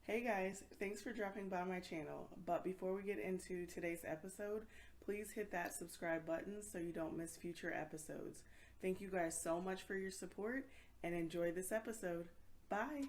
Hey guys, thanks for dropping by my channel. But before we get into today's episode, please hit that subscribe button so you don't miss future episodes. Thank you guys so much for your support and enjoy this episode. Bye.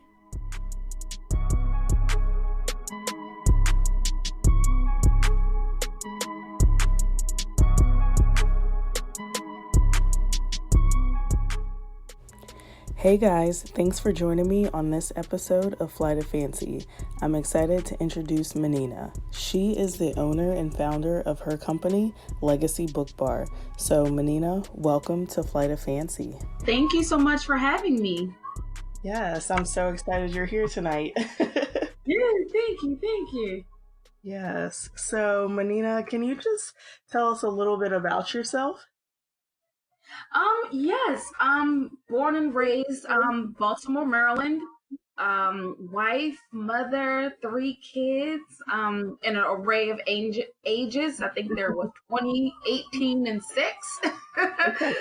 Hey guys, thanks for joining me on this episode of Flight of Fancy. I'm excited to introduce Menina. She is the owner and founder of her company, Legacy BookBar. So Menina, welcome to Flight of Fancy. Thank you so much for having me. Yes, I'm so excited you're here tonight. Yeah, thank you. Yes, so Menina, can you just tell us a little bit about yourself? Yes, I'm born and raised, Baltimore, Maryland. Wife, mother, 3 kids, in an array of ages. I think there was 20, 18, and 6. I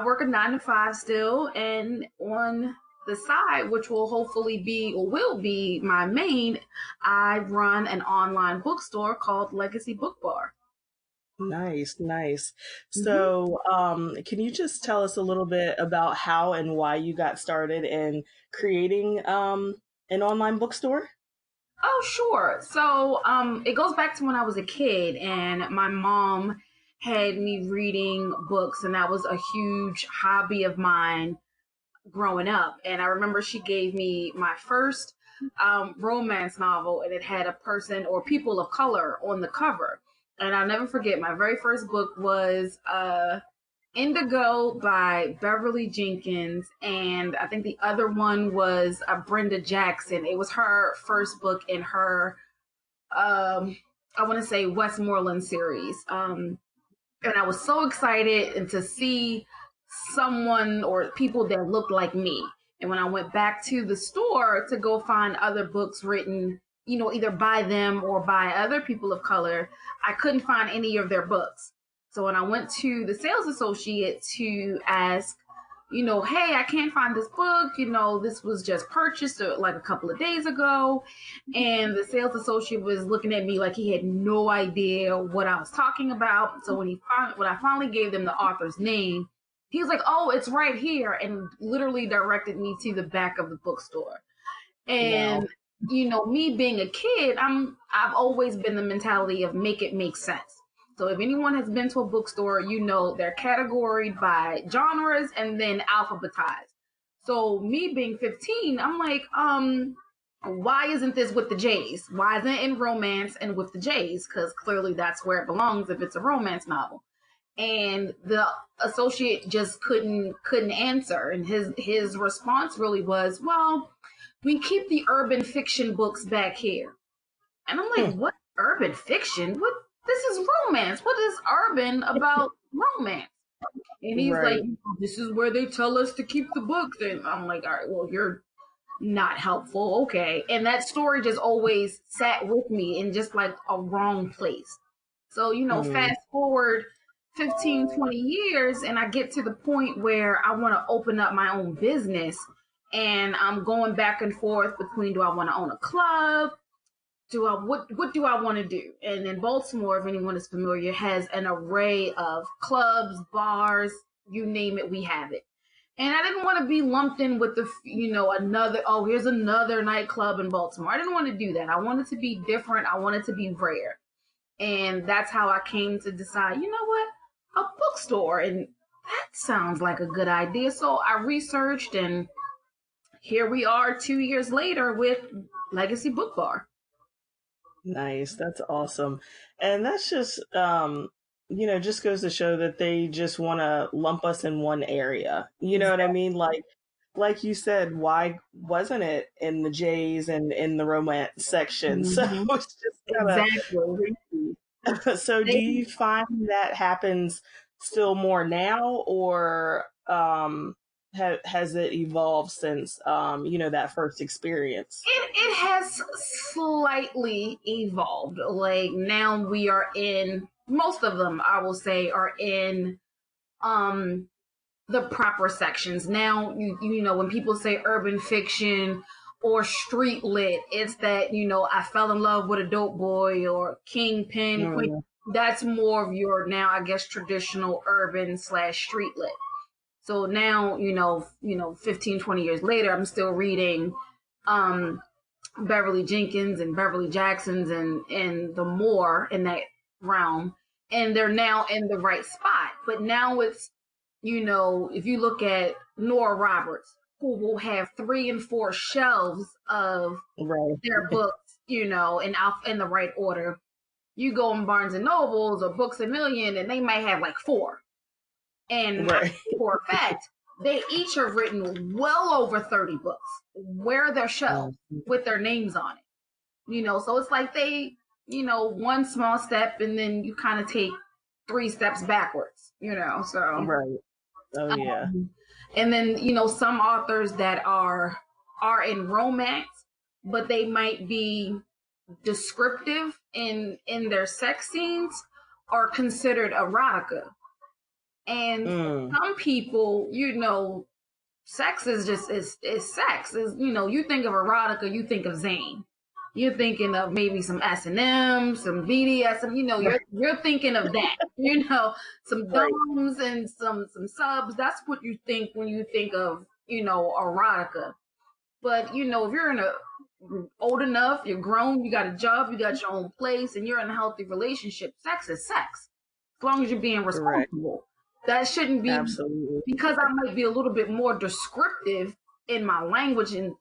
work a 9 to 5 still, and on the side, which will hopefully be or will be my main, I run an online bookstore called Legacy BookBar. Nice. So, can you just tell us a little bit about how and why you got started in creating an online bookstore? Oh, sure. So, it goes back to when I was a kid, and my mom had me reading books, and that was a huge hobby of mine growing up. And I remember she gave me my first romance novel, and it had a person or people of color on the cover. And I'll never forget, my very first book was Indigo by Beverly Jenkins. And I think the other one was Brenda Jackson. It was her first book in her, I want to say, Westmoreland series. And I was so excited and to see someone or people that looked like me. And when I went back to the store to go find other books written, either by them or by other people of color, I couldn't find any of their books. So when I went to the sales associate to ask, hey, I can't find this book, this was just purchased like a couple of days ago. And the sales associate was looking at me like he had no idea what I was talking about. So when I finally gave them the author's name, he was like, oh, it's right here, and literally directed me to the back of the bookstore. And wow. Me being a kid, I've always been the mentality of make it make sense. So if anyone has been to a bookstore, they're categorized by genres and then alphabetized. So me being 15, I'm like, why isn't this with the J's? Why isn't it in romance and with the J's? Because clearly that's where it belongs if it's a romance novel. And the associate just couldn't answer. And his response really was, well, we keep the urban fiction books back here. And I'm like, what urban fiction? What? This is romance. What is urban about romance? And he's like, this is where they tell us to keep the books. And I'm like, all right, well, you're not helpful. Okay. And that story just always sat with me in just like a wrong place. So, fast forward 15, 20 years, and I get to the point where I want to open up my own business. And I'm going back and forth between, do I want to own a club? What do I want to do? And in Baltimore, if anyone is familiar, has an array of clubs, bars, you name it, we have it. And I didn't want to be lumped in with here's another nightclub in Baltimore. I didn't want to do that. I wanted to be different. I wanted to be rare. And that's how I came to decide, a bookstore. And that sounds like a good idea. So I researched, and here we are 2 years later with Legacy BookBar. Nice. That's awesome. And that's just, just goes to show that they just want to lump us in one area. You know what I mean? Like you said, why wasn't it in the J's and in the romance section? So it's just exactly. So do you find that happens still more now, or has it evolved since that first experience? It has slightly evolved. Like now we are in, most of them I will say are in the proper sections. Now when people say urban fiction or street lit. It's that, I fell in love with a dope boy or kingpin, queen. Mm, That's more of your now, I guess, traditional urban / street lit. So now, 15, 20 years later, I'm still reading um, Beverly Jenkins and Beverly Jacksons and the more in that realm. And they're now in the right spot. But now it's, if you look at Nora Roberts, who will have 3 and 4 shelves of right. their books, in the right order. You go in Barnes and Nobles or Books a Million, and they might have like 4. And Right. for a fact, they each have written well over 30 books. Where are their shelves with their names on it? So it's like they, one small step and then you kind of take 3 steps backwards, so. Right. Oh yeah. And then, some authors that are in romance, but they might be descriptive in their sex scenes are considered erotica. And some people, sex is just is sex. You think of erotica, you think of Zane. You're thinking of maybe some S&M, some BDSM. You're thinking of that. Some doms and some subs. That's what you think when you think of erotica. But if you're old enough, you're grown, you got a job, you got your own place, and you're in a healthy relationship, sex is sex. As long as you're being responsible. That shouldn't be Absolutely. because I might be a little bit more descriptive in my language and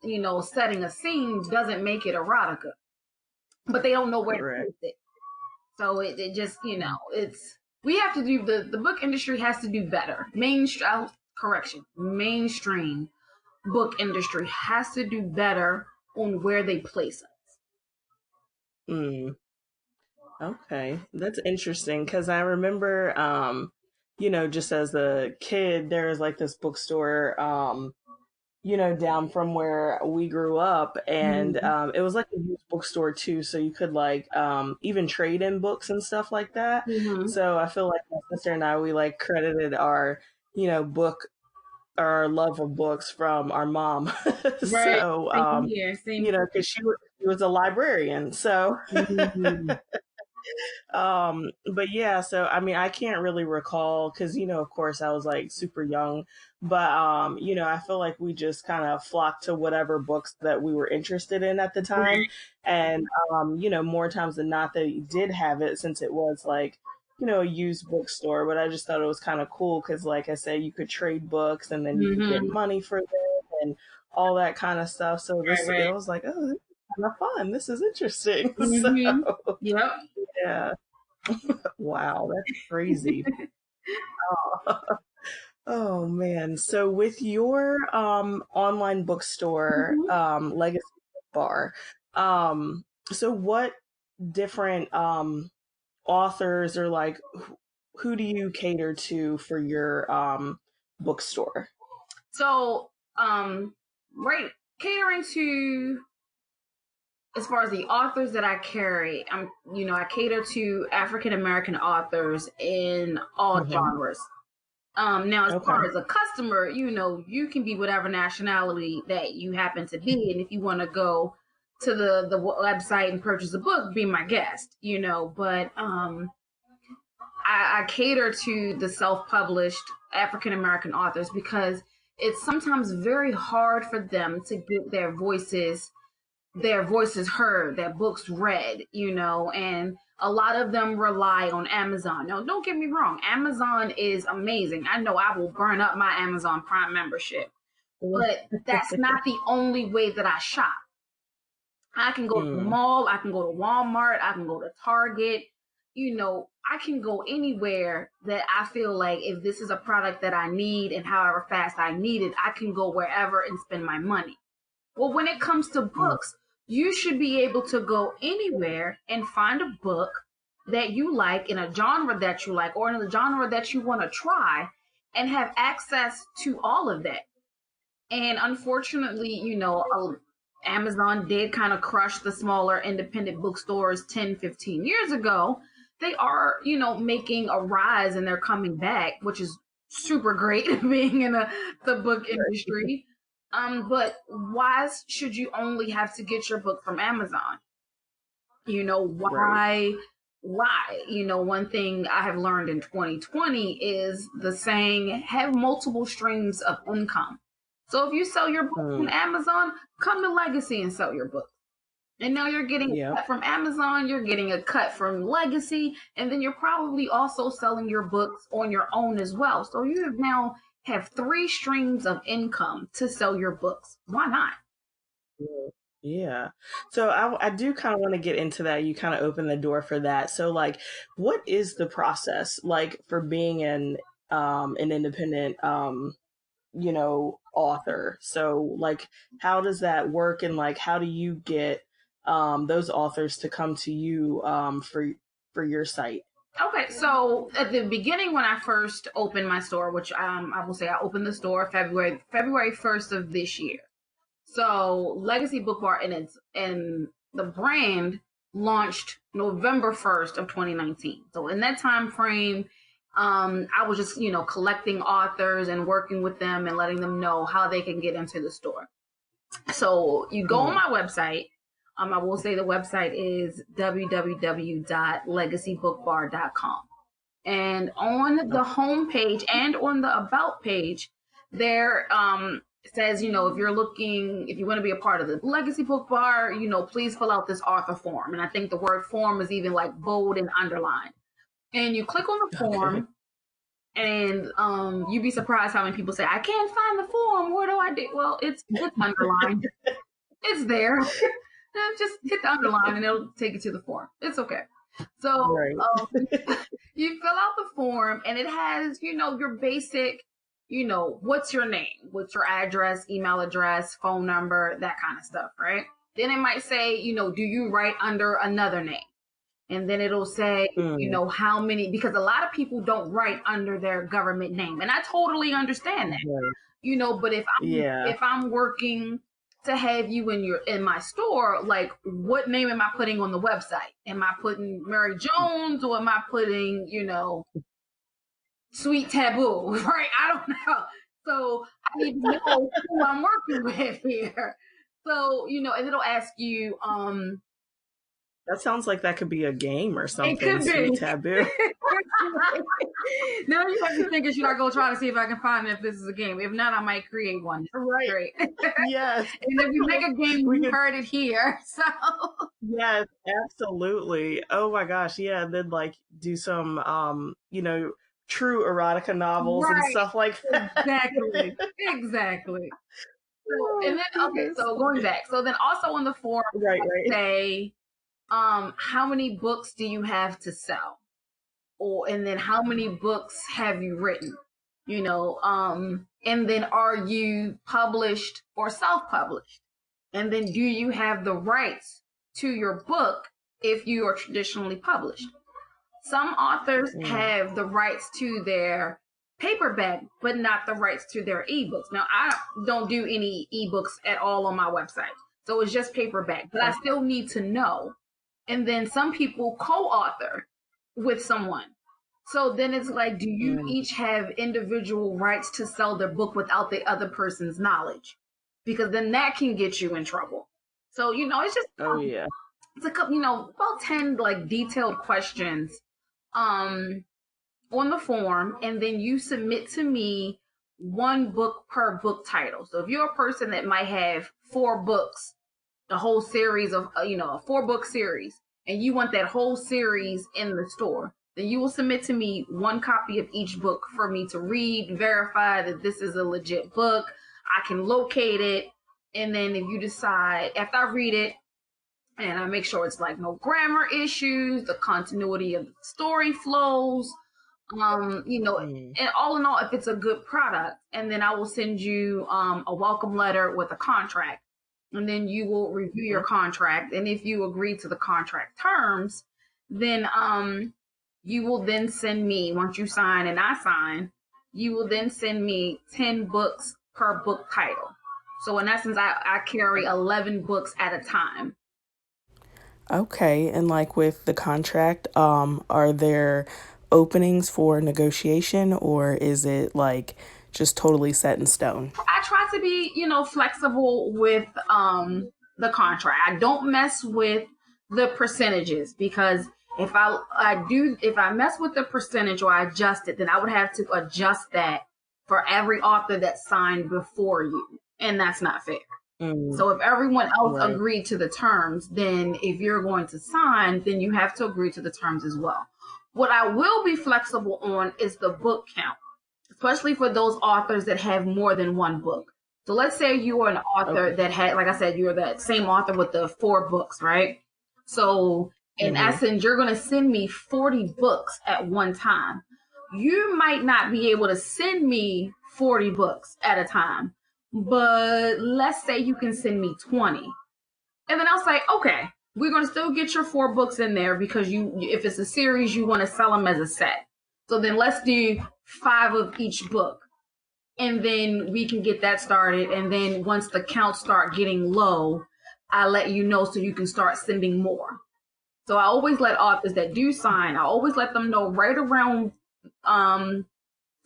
setting a scene doesn't make it erotica. But they don't know where to place it. So it just, it's we have to do the book industry has to do better. Mainstream book industry has to do better on where they place us. Okay, that's interesting because I remember, just as a kid, there was like this bookstore, down from where we grew up, and it was like a used bookstore too, so you could like even trade in books and stuff like that. So I feel like my sister and I, we like credited our, book, our love of books from our mom. Right. So, Same here. because she was a librarian, so. But yeah, so I mean, I can't really recall because, of course I was like super young, but, I feel like we just kind of flocked to whatever books that we were interested in at the time. And, more times than not, they did have it since it was like, a used bookstore, but I just thought it was kind of cool because, like I said, you could trade books and then you could get money for them and all that kind of stuff. So it was like, oh, this is kind of fun. This is interesting. So, Yep. yeah. Wow, that's crazy. Oh man. So with your online bookstore, Legacy BookBar, so what different authors or like who do you cater to for your bookstore? So, catering to as far as the authors that I carry, I cater to African American authors in all genres. Now, as far as a customer, you can be whatever nationality that you happen to be, and if you want to go to the website and purchase a book, be my guest. But I cater to the self-published African American authors because it's sometimes very hard for them to get their voices heard, their books read, and a lot of them rely on Amazon. Now, don't get me wrong, Amazon is amazing. I know I will burn up my Amazon Prime membership, but that's not the only way that I shop. I can go to the mall, I can go to Walmart, I can go to Target, I can go anywhere that I feel like if this is a product that I need and however fast I need it, I can go wherever and spend my money. Well, when it comes to books, you should be able to go anywhere and find a book that you like in a genre that you like or in a genre that you want to try and have access to all of that. And unfortunately, Amazon did kind of crush the smaller independent bookstores 10, 15 years ago. They are, making a rise and they're coming back, which is super great being in the book industry. But why should you only have to get your book from Amazon? You know, Right. why? You know, one thing I have learned in 2020 is the saying, have multiple streams of income. So if you sell your books on Mm, Amazon, come to Legacy and sell your book. And now you're getting a yep. cut from Amazon, you're getting a cut from Legacy, and then you're probably also selling your books on your own as well. So you have now have three streams of income to sell your books. Why not? Yeah. Yeah. So I do kind of want to get into that. You kind of open the door for that. So like, what is the process like for being an independent author? So like, how does that work, and like, how do you get those authors to come to you for your site? Okay, so at the beginning when I first opened my store, which I will say I opened the store February 1st of this year. So Legacy BookBar and the brand launched November 1st of 2019. So in that time frame, I was just collecting authors and working with them and letting them know how they can get into the store. So you go on Mm, my website. I will say the website is www.legacybookbar.com. And on the okay. home page and on the about page, there says, if you want to be a part of the Legacy Book Bar, please fill out this author form. And I think the word form is even like bold and underlined. And you click on the Okay. form, and you'd be surprised how many people say, I can't find the form. What do I do? Well, it's underlined. It's there. Just hit the underline and it'll take you to the form. It's okay. So Right. you fill out the form and it has, your basic, what's your name, what's your address, email address, phone number, that kind of stuff, right? Then it might say, do you write under another name? And then it'll say, Mm, how many, because a lot of people don't write under their government name. And I totally understand that, right. but Yeah. if I'm working to have you in my store, like what name am I putting on the website? Am I putting Mary Jones, or am I putting, Sweet Taboo? Right? I don't know. So I need to know who I'm working with here. So, and it'll ask you, That sounds like that could be a game or it something. could Sweet be. Taboo. Now you have me thinking, should I go try to see if I can find if this is a game? If not, I might create one. Right. Great. And Yes. if we make a game, We you could. heard it here. So Yes, absolutely. Oh my gosh, yeah. Then like do some true erotica novels and right, stuff like that. exactly, exactly. So and Oh then okay, goodness. so going back, so then also on the forum, Right, right. say, how many books do you have to sell, or and then how many books have you written, and then are you published or self-published, and then do you have the rights to your book if you are traditionally published. Some authors Mm, have the rights to their paperback, but not the rights to their ebooks. Now, I don't do any ebooks at all on my website. So it's just paperback, but I okay. still need to know. And then some people co author with someone. So then it's like, do you Mm, each have individual rights to sell their book without the other person's knowledge? Because then that can get you in trouble. So, it's just, oh yeah. it's a couple, about 10 like detailed questions um on the form, and then you submit to me one book per book title. So if you're a person that might have four books, the whole series of a four-book series, and you want that whole series in the store, then you will submit to me one copy of each book for me to read, verify that this is a legit book. I can locate it, and then if you decide after I read it, and I make sure it's like no grammar issues, the continuity of the story flows, Mm, and all in all, if it's a good product, and then I will send you a welcome letter with a contract, and then you will review your mhm. contract, and if you agree to the contract terms, then you will then send me, once you sign and I sign, you will then send me 10 books per book title. So in essence, I carry 11 books at a time. Okay, and like with the contract, are there openings for negotiation, or is it like just totally set in stone? I try to be, flexible with the contract. I don't mess with the percentages, because if I mess with the percentage or I adjust it, then I would have to adjust that for every author that signed before you, and that's not fair. So if everyone else agreed to the terms, then if you're going to sign, then you have to agree to the terms as well. What I will be flexible on is the book count, especially for those authors that have more than one book. So let's say you are an author that had, like I said, you're that same author with the 4 books, right? So in essence, you're going to send me 40 books at one time. You might not be able to send me 40 books at a time, but let's say you can send me 20. And then I'll say, okay, we're going to still get your 4 books in there, because if it's a series, you want to sell them as a set. So then let's do 5 of each book. And then we can get that started. And then once the counts start getting low, I let you know so you can start sending more. So I always let authors that do sign, I always let them know right around 2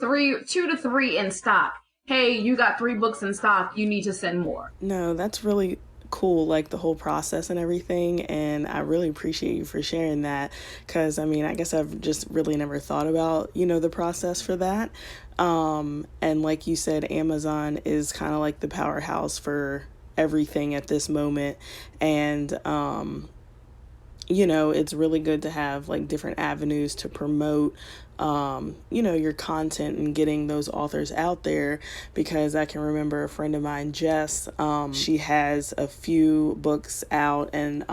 to 3 in stock. Hey, you got 3 books in stock, you need to send more. No, that's really cool, like the whole process and everything, and I really appreciate you for sharing that, because I mean, I guess I've just really never thought about, the process for that. And like you said, Amazon is kind of like the powerhouse for everything at this moment, and it's really good to have like different avenues to promote your content and getting those authors out there, because I can remember a friend of mine, Jess, she has a few books out, and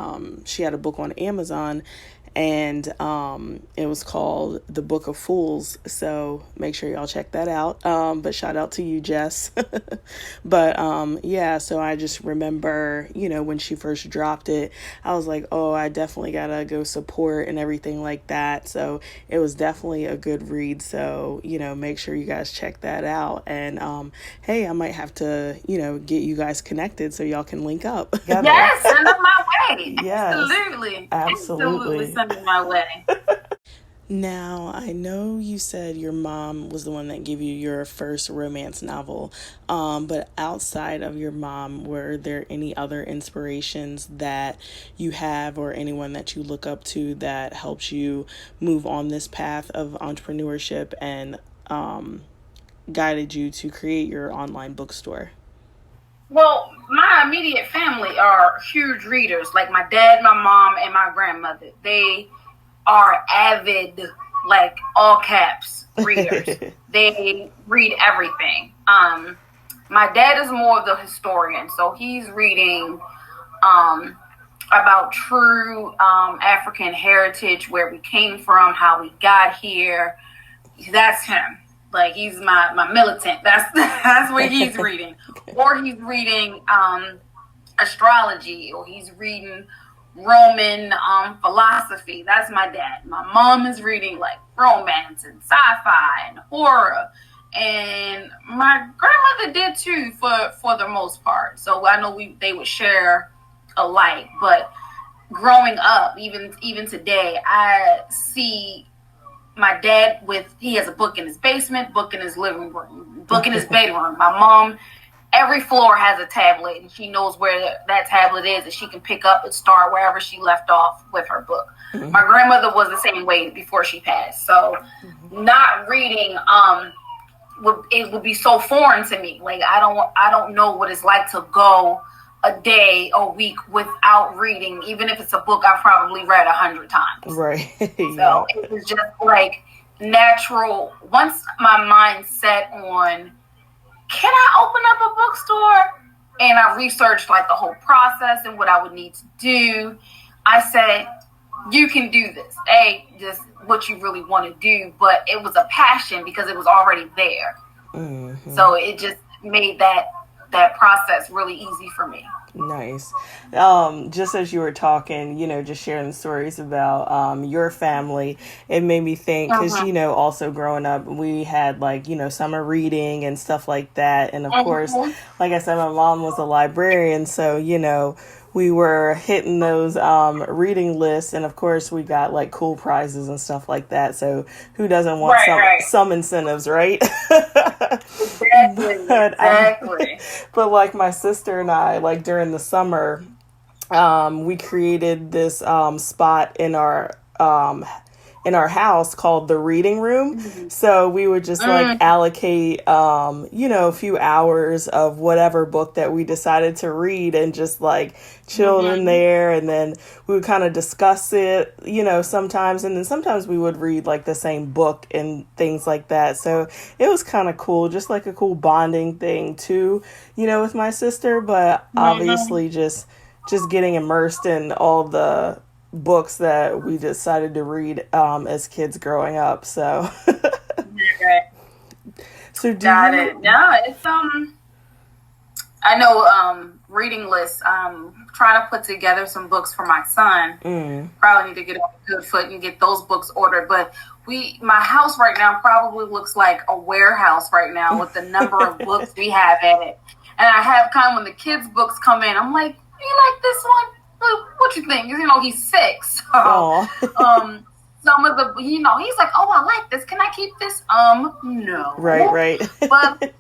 she had a book on Amazon, and it was called The Book of Fools, so make sure y'all check that out. But shout out to you, Jess. But yeah, so I just remember, when she first dropped it, I was like, oh, I definitely gotta go support and everything like that. So it was definitely a good read, so make sure you guys check that out. And hey, I might have to get you guys connected so y'all can link up. Yes, send them my way. Yes, absolutely send them my way. Now, I know you said your mom was the one that gave you your first romance novel, but outside of your mom, were there any other inspirations that you have, or anyone that you look up to that helps you move on this path of entrepreneurship and guided you to create your online bookstore? Well, my immediate family are huge readers, like my dad, my mom, and my grandmother. They are avid, like all caps readers. They read everything. My dad is more of the historian, so he's reading about true African heritage, where we came from, how we got here. That's him. Like, he's my militant. That's what he's reading. Or he's reading astrology, or he's reading Roman philosophy. That's my dad. My mom is reading like romance and sci-fi and horror, and my grandmother did too, for the most part. So I know they would share alike. But growing up, even today, I see my dad he has a book in his basement, book in his living room, book in his bedroom. My mom, every floor has a tablet, and she knows where that tablet is, and she can pick up and start wherever she left off with her book. Mm-hmm. My grandmother was the same way before she passed. So not reading would be so foreign to me. Like, I don't know what it's like to go a day, a week without reading, even if it's a book I've probably read 100 times. Right. So it was just like natural. Once my mind set on, can I open up a bookstore? And I researched like the whole process and what I would need to do. I said, you can do this. Just what you really want to do. But it was a passion because it was already there. Mm-hmm. So it just made that process really easy for me. Nice. Just as you were talking, just sharing the stories about your family, it made me think, because, also growing up, we had like, summer reading and stuff like that. And of course, like I said, my mom was a librarian. So, we were hitting those reading lists, and of course we got like cool prizes and stuff like that. So who doesn't want Right. some incentives, right? Exactly. but Exactly. but like my sister and I, like during the summer, we created this spot in our house called the reading room. So we would just like allocate, a few hours of whatever book that we decided to read and just like chilled in there. And then we would kind of discuss it, sometimes. And then sometimes we would read like the same book and things like that. So it was kind of cool, just like a cool bonding thing too, with my sister. But obviously just getting immersed in all the books that we decided to read as kids growing up. So Right. so do Got you it. No, it's I know reading lists. Trying to put together some books for my son. Probably need to get on a good foot and get those books ordered. But my house right now probably looks like a warehouse right now with the number of books we have in it. And I have kind of when the kids' books come in, I'm like, you like this one? What you think? He's 6. So, some of the, he's like, oh, I like this. Can I keep this? No. right But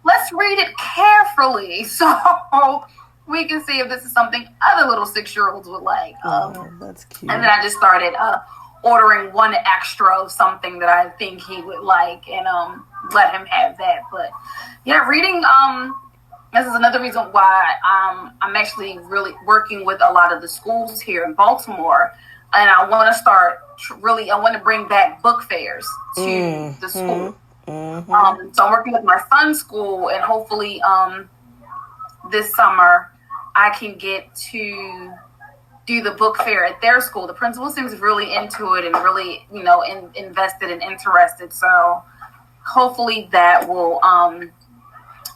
let's read it carefully so we can see if this is something other little 6-year-olds would like. That's cute. And then I just started ordering one extra of something that I think he would like and let him have that. But yeah, reading this is another reason why I'm actually really working with a lot of the schools here in Baltimore, and I want to start I want to bring back book fairs to the school. So I'm working with my son's school, and hopefully this summer I can get to do the book fair at their school. The principal seems really into it and really, invested and interested. So hopefully that will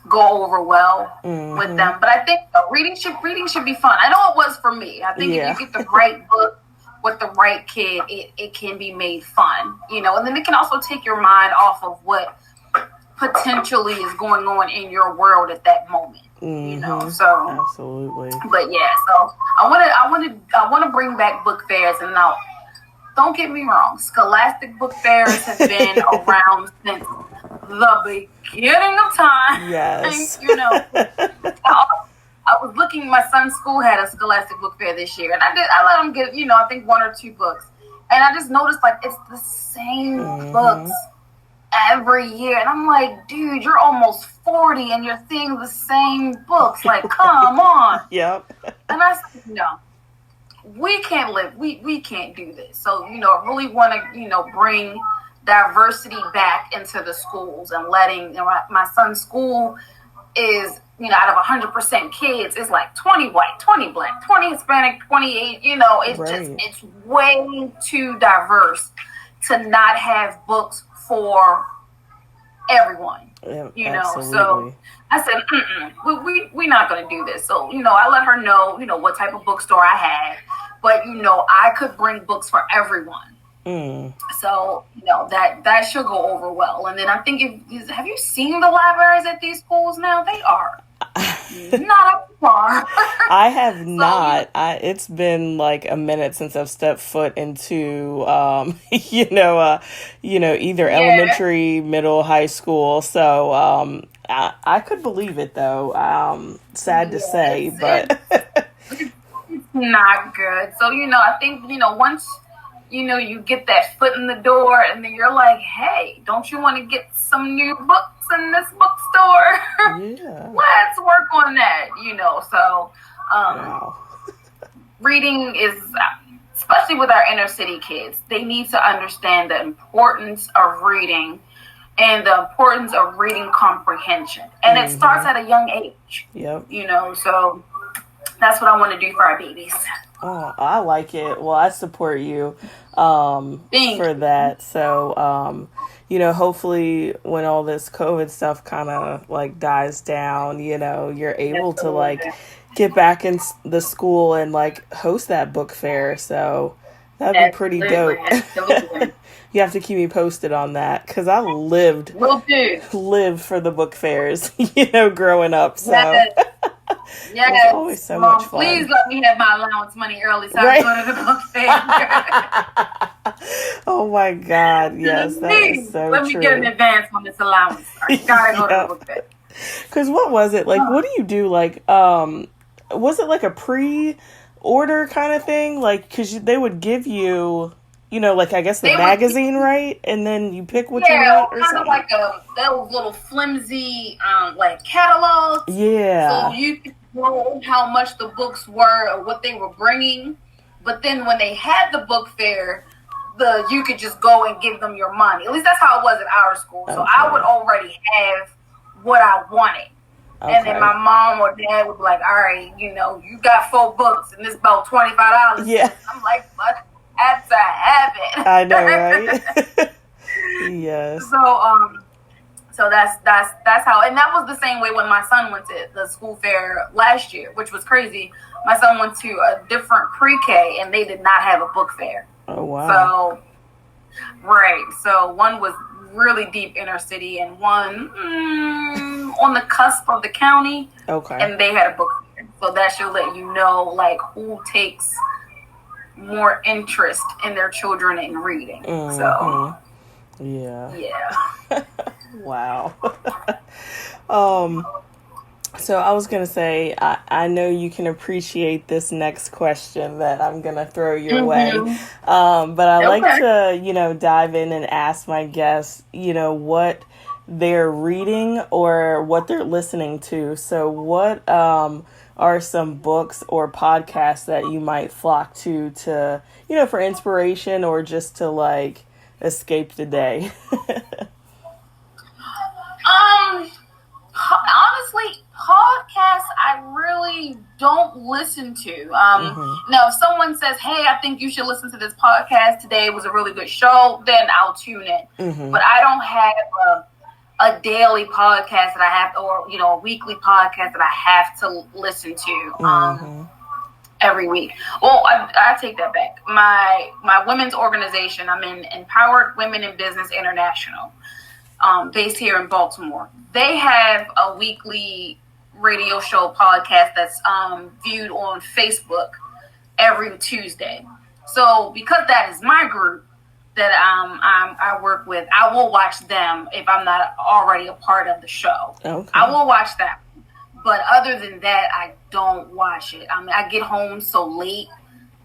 go over well with them. But I think reading should be fun. I know it was for me. I think if you get the right book with the right kid, it can be made fun, and then it can also take your mind off of what potentially is going on in your world at that moment. So absolutely. But yeah, so I want to bring back book fairs, and now don't get me wrong, Scholastic book fairs have been around since the beginning of time. Yes. I was looking, my son's school had a Scholastic book fair this year, and I let him get, I think 1 or 2 books. And I just noticed like it's the same books every year. And I'm like, dude, you're almost 40 and you're seeing the same books. Like, come on. Yep. And I said, no, we can't live. We can't do this. So, I really want to, bring diversity back into the schools and letting, my son's school is, out of 100% kids, it's like 20 white, 20 black, 20 Hispanic, 28, it's just, it's way too diverse to not have books for everyone, Absolutely. So I said, we're not going to do this. So, I let her know, what type of bookstore I had, but, I could bring books for everyone. So, that should go over well. And then I think, have you seen the libraries at these schools now? They are not up to par. I have not. It's been like a minute since I've stepped foot into, either elementary, middle, high school. So I could believe it, though. Sad to say, but it's not good. So, I think, once you get that foot in the door, and then you're like, hey, don't you want to get some new books in this bookstore? Yeah. Let's work on that, So, wow. Reading is, especially with our inner city kids, they need to understand the importance of reading and the importance of reading comprehension. And it starts at a young age. Yep. So that's what I want to do for our babies. Oh, I like it. Well, I support you for that. So, hopefully when all this COVID stuff kind of like dies down, you're able to like get back in the school and like host that book fair. So that'd be pretty dope. You have to keep me posted on that because I lived for the book fairs, growing up. So. It was Yes, always so much Mom, fun. please let me have my allowance money early so I can go to the book fair. Oh my God, yes, that is Please, so let me get an true. advance on this allowance. I gotta go to the book fair. Because what was it like? What do you do? Like, was it like a pre-order kind of thing? Like, because they would give you, like I guess the magazine, right? And then you pick what you want or kind something. of like those little flimsy like catalogs. Yeah. So you could know how much the books were or what they were bringing. But then when they had the book fair, you could just go and give them your money. At least that's how it was at our school. So I would already have what I wanted. Okay. And then my mom or dad would be like, all right, you got 4 books and it's about $25. Yeah. I'm like, but that's a habit. I know, right? Yes. So that's how, and that was the same way when my son went to the school fair last year, which was crazy. My son went to a different pre-K and they did not have a book fair. Oh, wow. So one was really deep inner city and one on the cusp of the county. Okay. And they had a book fair. So that should let you know, like, who takes more interest in their children in reading. Mm-hmm. So, yeah. Wow. So I was going to say, I know you can appreciate this next question that I'm going to throw your way. But I like to, dive in and ask my guests, what they're reading or what they're listening to. So what are some books or podcasts that you might flock to, for inspiration or just to like escape the day? Honestly, podcasts I really don't listen to. Now, if someone says, hey, I think you should listen to this podcast today, it was a really good show, then I'll tune in. But I don't have a daily podcast that I have, or, a weekly podcast that I have to listen to every week. Well, I take that back. My women's organization, I'm in Empowered Women in Business International. Based here in Baltimore. They have a weekly radio show podcast that's viewed on Facebook every Tuesday. So because that is my group that I work with, I will watch them if I'm not already a part of the show. Okay. I will watch that. But other than that, I don't watch it. I mean, I get home so late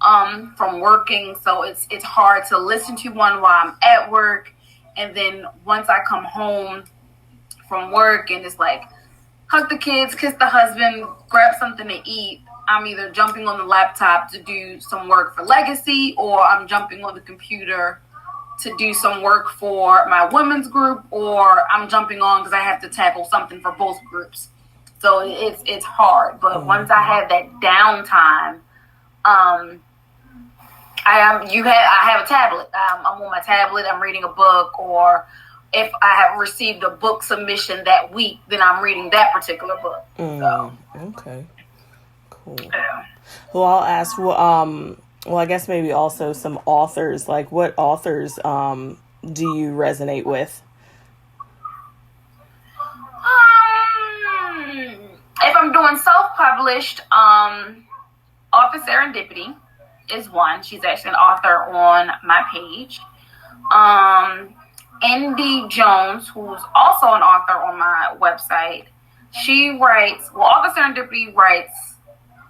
from working, so it's hard to listen to one while I'm at work. And then once I come home from work and it's like, hug the kids, kiss the husband, grab something to eat, I'm either jumping on the laptop to do some work for Legacy, or I'm jumping on the computer to do some work for my women's group, or I'm jumping on because I have to tackle something for both groups. So it's hard. But once I have that downtime, I have a tablet. I'm on my tablet. I'm reading a book, or if I have received a book submission that week, then I'm reading that particular book. Okay, cool. Yeah. Well, I'll ask. Well, I guess maybe also some authors. Like, what authors do you resonate with? If I'm doing self-published, Author Serendipity is one. She's actually an author on my page. Indy Jones, who's also an author on my website, she writes, Author Serendipity writes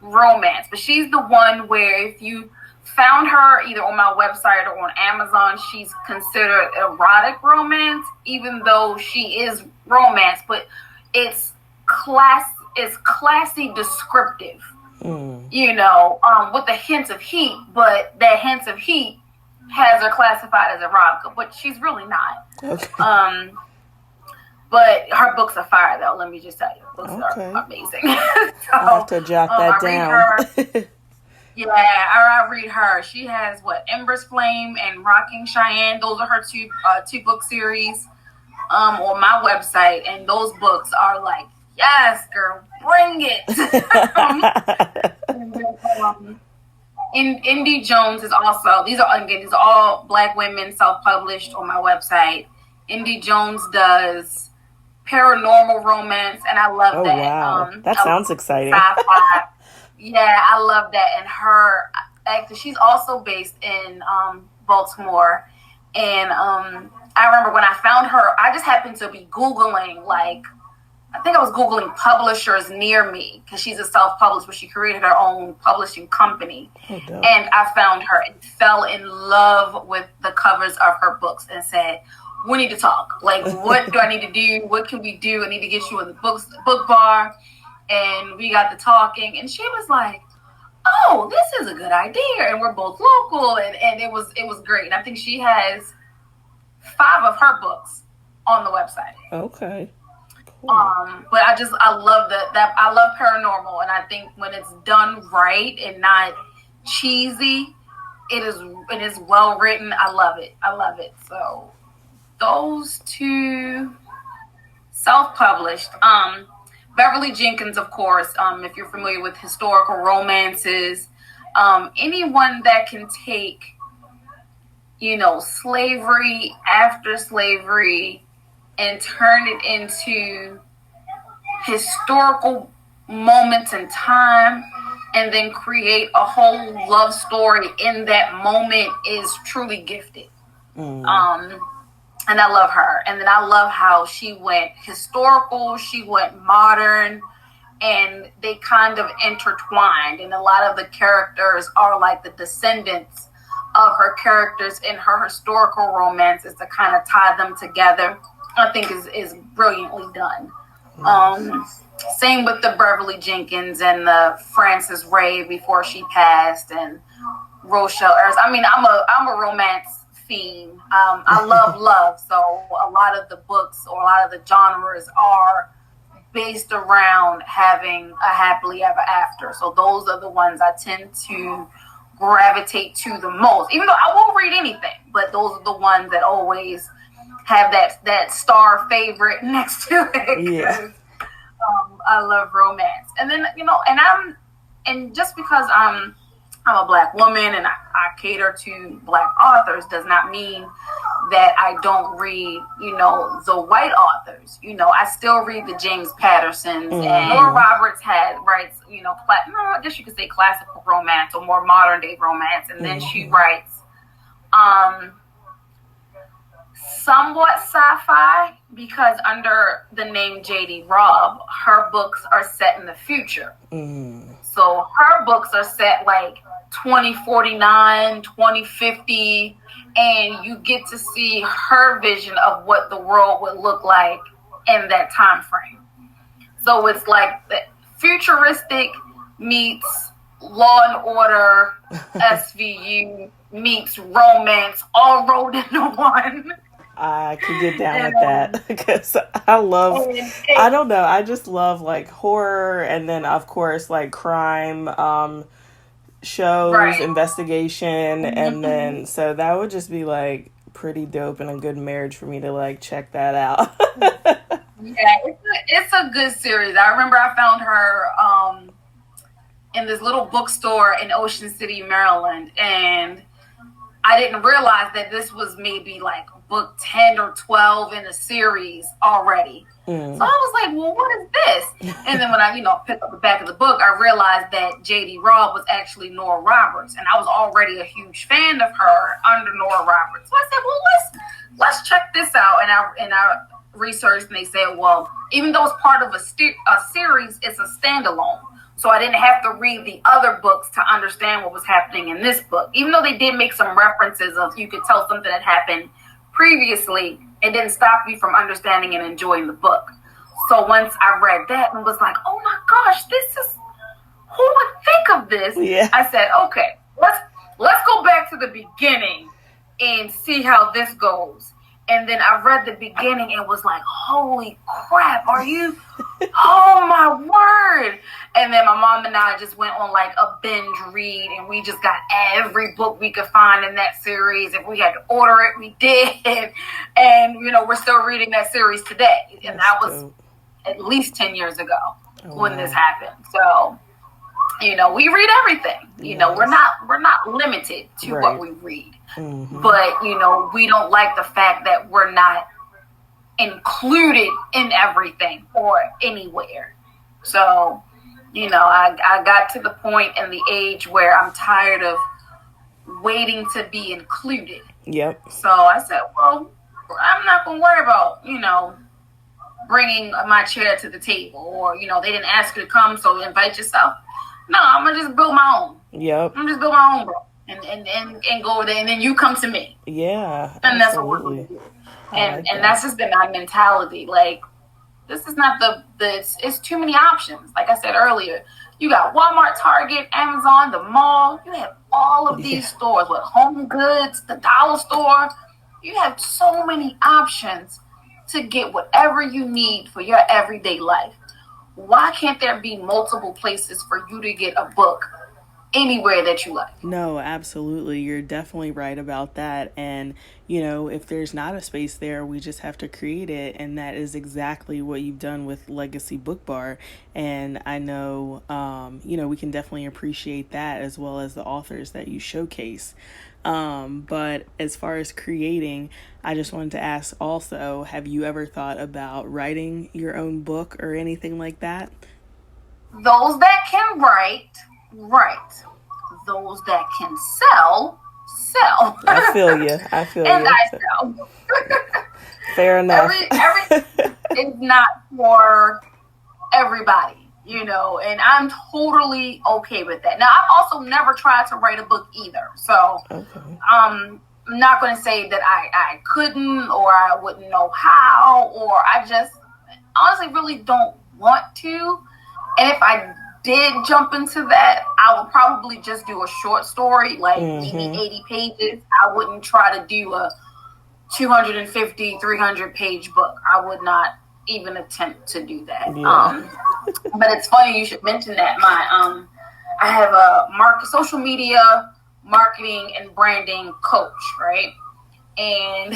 romance, but she's the one where if you found her either on my website or on Amazon, she's considered erotic romance, even though she is romance, but it's classy descriptive. With a hint of heat, but that hint of heat has her classified as erotica, but she's really not. Okay. But her books are fire, though. Let me just tell you, books are amazing. So, I'll have to jot that down. I read her. She has Ember's Flame and Rocking Cheyenne. Those are her two book series on my website, and those books are like, yes, girl, bring it. Indy Jones is also, these are all Black women self-published on my website. Indy Jones does paranormal romance, and I love Oh, that. wow. That I love sounds exciting. sci-fi. Yeah, I love that. And her, actually, she's also based in Baltimore. And I remember when I found her, I just happened to be Googling, like, I think I was Googling publishers near me because she's a self-published, but she created her own publishing company. Oh, dope. And I found her and fell in love with the covers of her books and said, we need to talk. Like, what do I need to do? What can we do? I need to get you in the book bar. And we got to talking. And she was like, oh, this is a good idea. And we're both local. And it was great. And I think she has 5 of her books on the website. Okay. But I love that I love paranormal, and I think when it's done right and not cheesy, it is well written. I love it. So those 2 self-published. Beverly Jenkins, of course, if you're familiar with historical romances, anyone that can take, slavery, after slavery, and turn it into historical moments in time and then create a whole love story in that moment is truly gifted. And I love her. And then I love how she went historical, she went modern, and they kind of intertwined. And a lot of the characters are like the descendants of her characters in her historical romances to kind of tie them together. I think is brilliantly done. Same with the Beverly Jenkins and the Frances Ray before she passed, and Rochelle Ayers. I mean, I'm a romance fiend. I love love, so a lot of the books or a lot of the genres are based around having a happily ever after. So those are the ones I tend to gravitate to the most. Even though I won't read anything, but those are the ones that always have that star favorite next to it. Yeah. I love romance. And then, and just because I'm a Black woman and I cater to Black authors does not mean that I don't read, the white authors. I still read the James Pattersons, and Nora Roberts writes, I guess you could say classical romance or more modern day romance. And then she writes, somewhat sci-fi, because under the name J.D. Robb, her books are set in the future. So her books are set like 2049, 2050, and you get to see her vision of what the world would look like in that time frame. So it's like the futuristic meets Law and Order, SVU meets romance, all rolled into one. I could get down with that because I don't know, I just love like horror, and then of course like crime shows, investigation, and then so that would just be like pretty dope and a good marriage for me to like check that out. Yeah, it's a good series. I remember I found her in this little bookstore in Ocean City, Maryland, and I didn't realize that this was maybe like book 10 or 12 in a series already. So I was like, well, what is this? And then when I, picked up the back of the book, I realized that J.D. Robb was actually Nora Roberts, and I was already a huge fan of her under Nora Roberts. So I said, well, let's check this out. And I researched, and they said, well, even though it's part of a series, it's a standalone. So I didn't have to read the other books to understand what was happening in this book. Even though they did make some references of, you could tell something that happened previously, it didn't stop me from understanding and enjoying the book. So once I read that and was like, oh my gosh, who would think of this? Yeah. I said, okay, let's go back to the beginning and see how this goes. And then I read the beginning and was like, holy crap, are you? Oh my word. And then my mom and I just went on like a binge read, and we just got every book we could find in that series. If we had to order it, we did. And, we're still reading that series today. And that was at least 10 years ago when this happened. So, we read everything. We're not limited to what we read. But, we don't like the fact that we're not included in everything or anywhere. So, I got to the point in the age where I'm tired of waiting to be included. Yep. So I said, well, I'm not going to worry about, bringing my chair to the table, or, they didn't ask you to come, so invite yourself. No, I'm going to just build my own. Yep. I'm just build my own, bro. And go over there, and then you come to me. Yeah. And that's what we're going to do. And that's just been my mentality. Like, this is not it's too many options. Like I said earlier, you got Walmart, Target, Amazon, the mall. You have all of these stores with Home Goods, the dollar store. You have so many options to get whatever you need for your everyday life. Why can't there be multiple places for you to get a book anywhere that you like? No, absolutely. You're definitely right about that. And, if there's not a space there, we just have to create it. And that is exactly what you've done with Legacy BookBar. And I know, we can definitely appreciate that, as well as the authors that you showcase. But as far as creating, I just wanted to ask also, have you ever thought about writing your own book or anything like that? Those that can write. Those that can sell. I feel you. And I sell. Fair enough. Every is not for everybody, and I'm totally okay with that. Now, I've also never tried to write a book either. So, okay. I'm not going to say that I couldn't, or I wouldn't know how, or I just honestly really don't want to. And if I did jump into that, I would probably just do a short story, like maybe 80 pages. I wouldn't try to do a 250, 300 page book. I would not even attempt to do that. Yeah. But it's funny you should mention that. I have a social media marketing and branding coach, right? And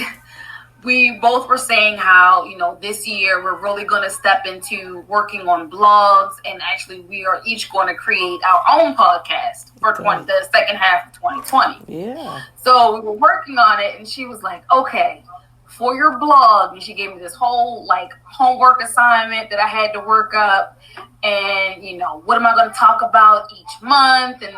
we both were saying how, this year we're really going to step into working on blogs, and actually we are each going to create our own podcast for the second half of 2020. Yeah. So we were working on it, and she was like, okay, for your blog, and she gave me this whole homework assignment that I had to work up, and what am I going to talk about each month, and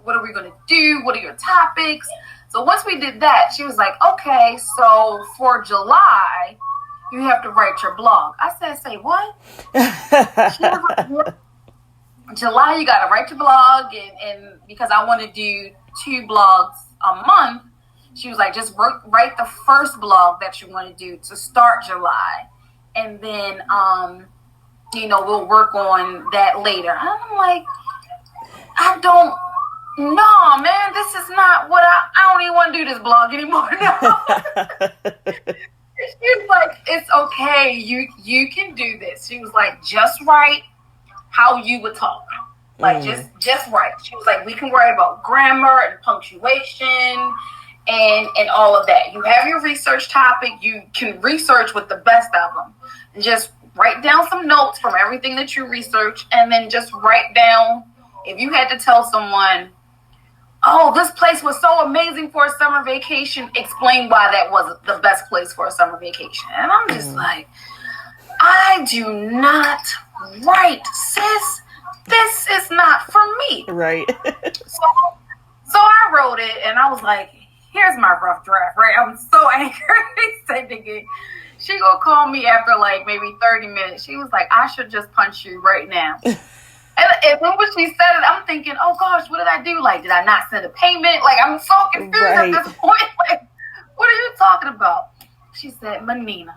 what are we going to do, what are your topics? So once we did that, she was like, okay, so for July, you have to write your blog. I said, say what? She was like, July, you got to write your blog, and because I want to do 2 blogs a month, she was like, just write the first blog that you want to do to start July. And then, we'll work on that later. And I'm like, no, man, this is not what I don't even want to do this blog anymore. No. She was like, it's okay. You can do this. She was like, just write how you would talk. Just write. She was like, we can worry about grammar and punctuation and all of that. You have your research topic. You can research with the best of them. And just write down some notes from everything that you research, and then just write down, if you had to tell someone, oh, this place was so amazing for a summer vacation, explain why that was the best place for a summer vacation. And I'm just like, I do not write, sis. This is not for me. Right. So I wrote it, and I was like, here's my rough draft, right? I'm so angry sending it. She gonna call me after maybe 30 minutes. She was like, I should just punch you right now. And when she said it, I'm thinking, oh gosh, what did I do? Did I not send a payment? I'm so confused at this point. What are you talking about? She said, Manina,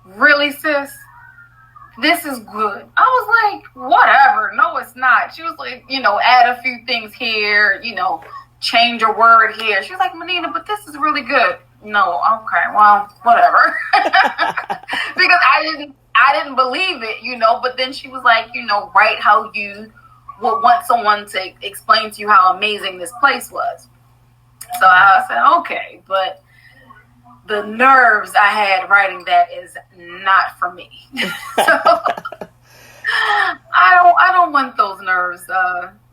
really, sis? This is good. I was like, whatever. No, it's not. She was like, add a few things here, change a word here. She was like, Manina, but this is really good. No, okay, well, whatever. Because I didn't believe it, but then she was like, write how you would want someone to explain to you how amazing this place was. So I said, okay, but the nerves I had writing that is not for me. So I don't want those nerves,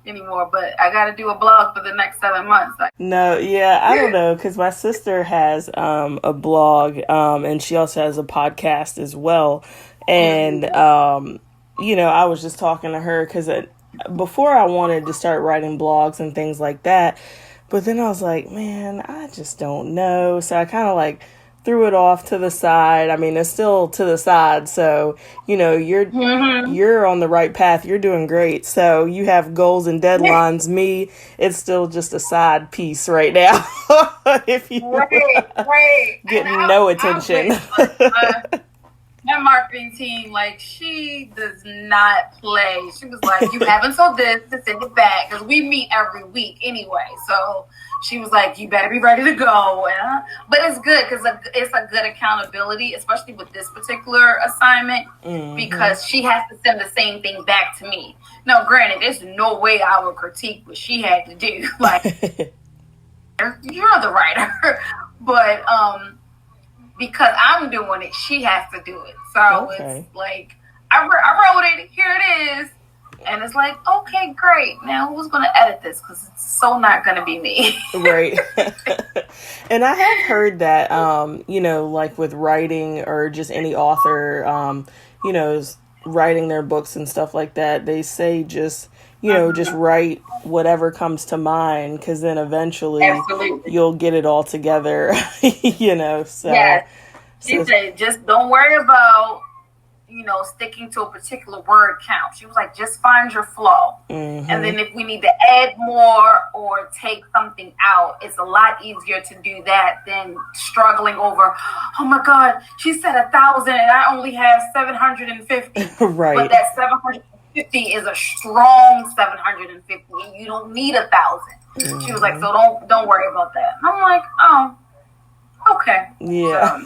anymore, but I got to do a blog for the next 7 months. No, yeah, I don't know, because my sister has a blog, and she also has a podcast as well. And, I was just talking to her because before I wanted to start writing blogs and things like that, but then I was like, man, I just don't know. So I kind of like threw it off to the side. I mean, it's still to the side. So, you're on the right path. You're doing great. So you have goals and deadlines. Me, it's still just a side piece right now. If you right. getting no attention. My marketing team, like, she does not play. She was like, you haven't sold this to send it back, because we meet every week anyway. So she was like, you better be ready to go. But it's good because it's a good accountability, especially with this particular assignment, because she has to send the same thing back to me. Now, granted, there's no way I would critique what she had to do. Like, you're the writer. But because I'm doing it, she has to do it. So It's like, I wrote it, here it is. And it's like, okay, great. Now who's going to edit this? Because it's so not going to be me. Right. And I have heard that, like with writing or just any author, writing their books and stuff like that, they say just write whatever comes to mind, because then eventually you'll get it all together, so. Yes. She said, just don't worry about, sticking to a particular word count. She was like, just find your flow. And then if we need to add more or take something out, it's a lot easier to do that than struggling over, oh my God, she said 1,000 and I only have 750. Right. But that 750 is a strong 750, and you don't need 1,000. She was like, so don't worry about that. And I'm like, oh, okay. Yeah.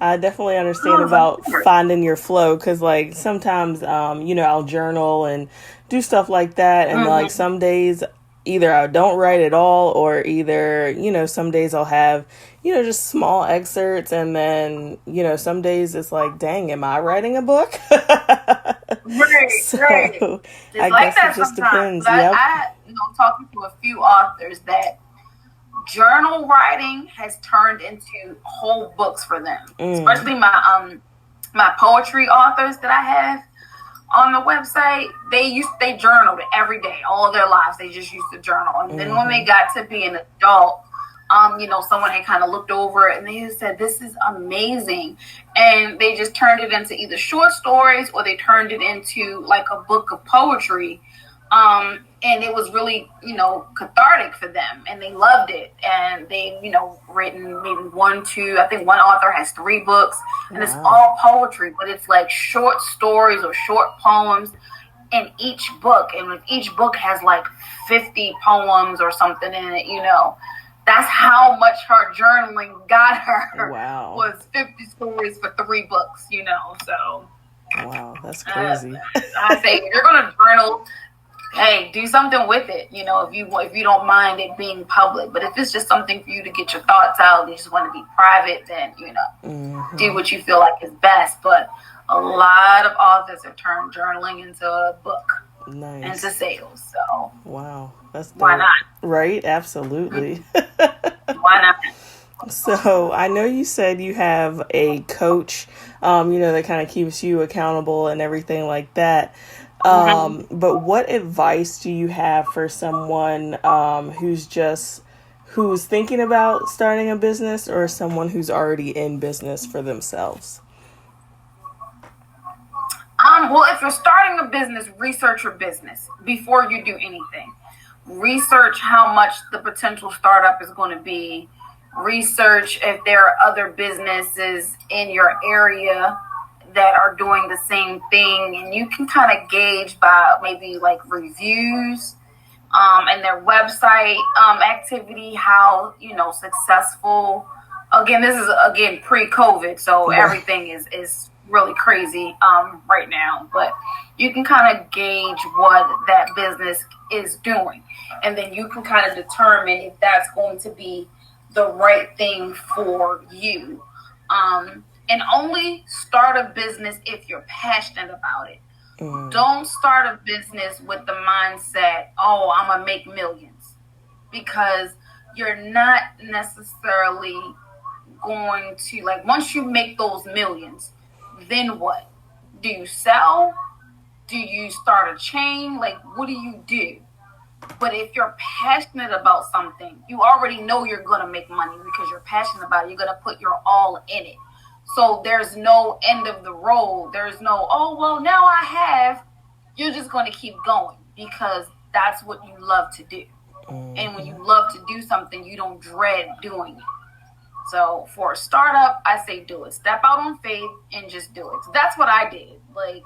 I definitely understand about finding your flow, because like sometimes I'll journal and do stuff like that, and like some days either I don't write at all, or either some days I'll have just small excerpts, and then some days it's like, dang, am I writing a book? Right. I guess it just depends. I talking to a few authors that journal writing has turned into whole books for them, especially my poetry authors that I have on the website. They journaled every day all of their lives. They just used to journal, and then when they got to be an adult, someone had kind of looked over it and they said, this is amazing, and they just turned it into either short stories or they turned it into like a book of poetry. And it was really, cathartic for them, and they loved it. And they, written maybe 1, 2, I think one author has 3 books, and it's all poetry, but it's like short stories or short poems in each book. And if each book has like 50 poems or something in it, that's how much her journaling got her. Wow. Was 50 stories for 3 books, so. Wow, that's crazy. I say, if you're going to journal, hey, do something with it, if you don't mind it being public. But if it's just something for you to get your thoughts out, you just want to be private, then, do what you feel like is best. But a lot of authors have turned journaling into a book. Nice. Into sales. So wow, that's dope. Why not? Right? Absolutely. Why not? So I know you said you have a coach, that kind of keeps you accountable and everything like that. But what advice do you have for someone who's thinking about starting a business, or someone who's already in business for themselves? Well, if you're starting a business, research your business before you do anything. Research how much the potential startup is going to be. Research if there are other businesses in your area that are doing the same thing, and you can kind of gauge by maybe like reviews and their website activity, how successful. Again, this is pre-COVID, so everything is really crazy right now, but you can kind of gauge what that business is doing, and then you can kind of determine if that's going to be the right thing for you. And only start a business if you're passionate about it. Don't start a business with the mindset, oh, I'm gonna make millions, because you're not necessarily going to, like, once you make those millions, then what? Do you sell? Do you start a chain? Like, what do you do? But if you're passionate about something, you already know you're going to make money because you're passionate about it. You're going to put your all in it. So there's no end of the road. There's no, oh, well, now I have. You're just going to keep going because that's what you love to do. And when you love to do something, you don't dread doing it. So for a startup, I say do it. Step out on faith and just do it. So that's what I did. Like,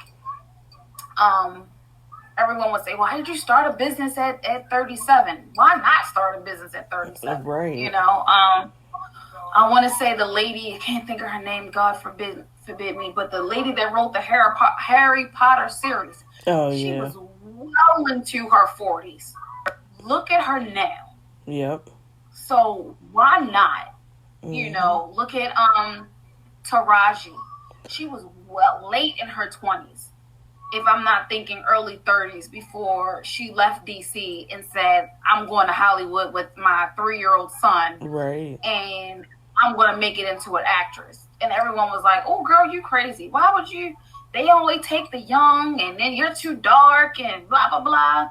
everyone would say, why did you start a business at 37? Why not start a business at 37? Right. You know, I want to say the lady, I can't think of her name, God forbid me, but the lady that wrote the Harry Potter series, she was well into her 40s. Look at her now. Yep. So why not? You know, look at Taraji. She was late in her 20s. If I'm not thinking early 30s, before she left DC and said, I'm going to Hollywood with my 3-year-old son. Right. And I'm going to make it into an actress. And everyone was like, oh, girl, you crazy. Why would you? They only take the young, and then you're too dark and blah, blah, blah.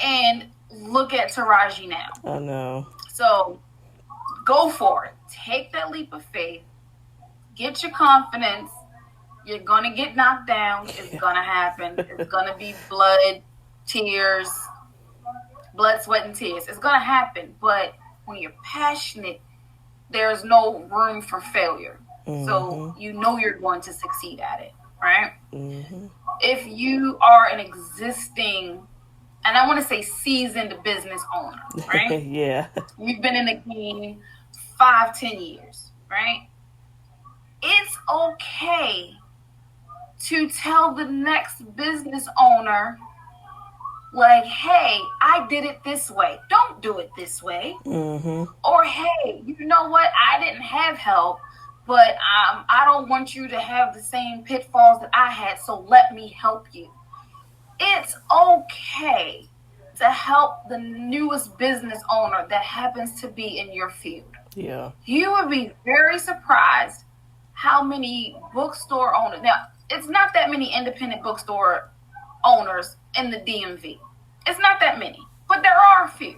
And look at Taraji now. I know. So go for it. Take that leap of faith. Get your confidence. You're going to get knocked down. It's going to happen. It's going to be blood, tears, blood, sweat, and tears. It's going to happen. But when you're passionate, there's no room for failure. So you know you're going to succeed at it, right? If you are an existing, and I want to say seasoned business owner, right? Yeah. You've been in the game 5-10 years, right? It's okay to tell the next business owner, like, hey, I did it this way. Don't do it this way. Or, hey, you know what? I didn't have help, but I don't want you to have the same pitfalls that I had, so let me help you. It's okay to help the newest business owner that happens to be in your field. Yeah. You would be very surprised how many bookstore owners. Now, it's not that many independent bookstore owners in the DMV. It's not that many, but there are a few.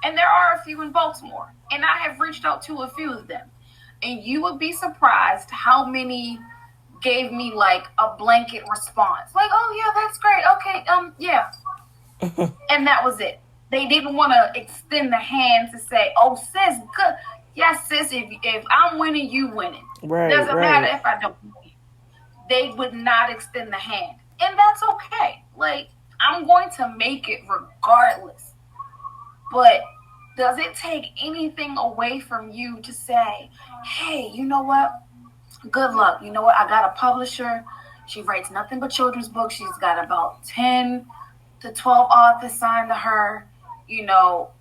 And there are a few in Baltimore. And I have reached out to a few of them. And you would be surprised how many gave me like a blanket response. Like, oh yeah, that's great. Okay, yeah. And that was it. They didn't want to extend the hand to say, oh sis, good. Yes, sis, if I'm winning, you winning. Right. Doesn't matter if I don't win. They would not extend the hand. And that's okay. Like, I'm going to make it regardless. But does it take anything away from you to say, hey, you know what? Good luck. You know what? I got a publisher. She writes nothing but children's books. She's got about 10 to 12 authors signed to her. You know,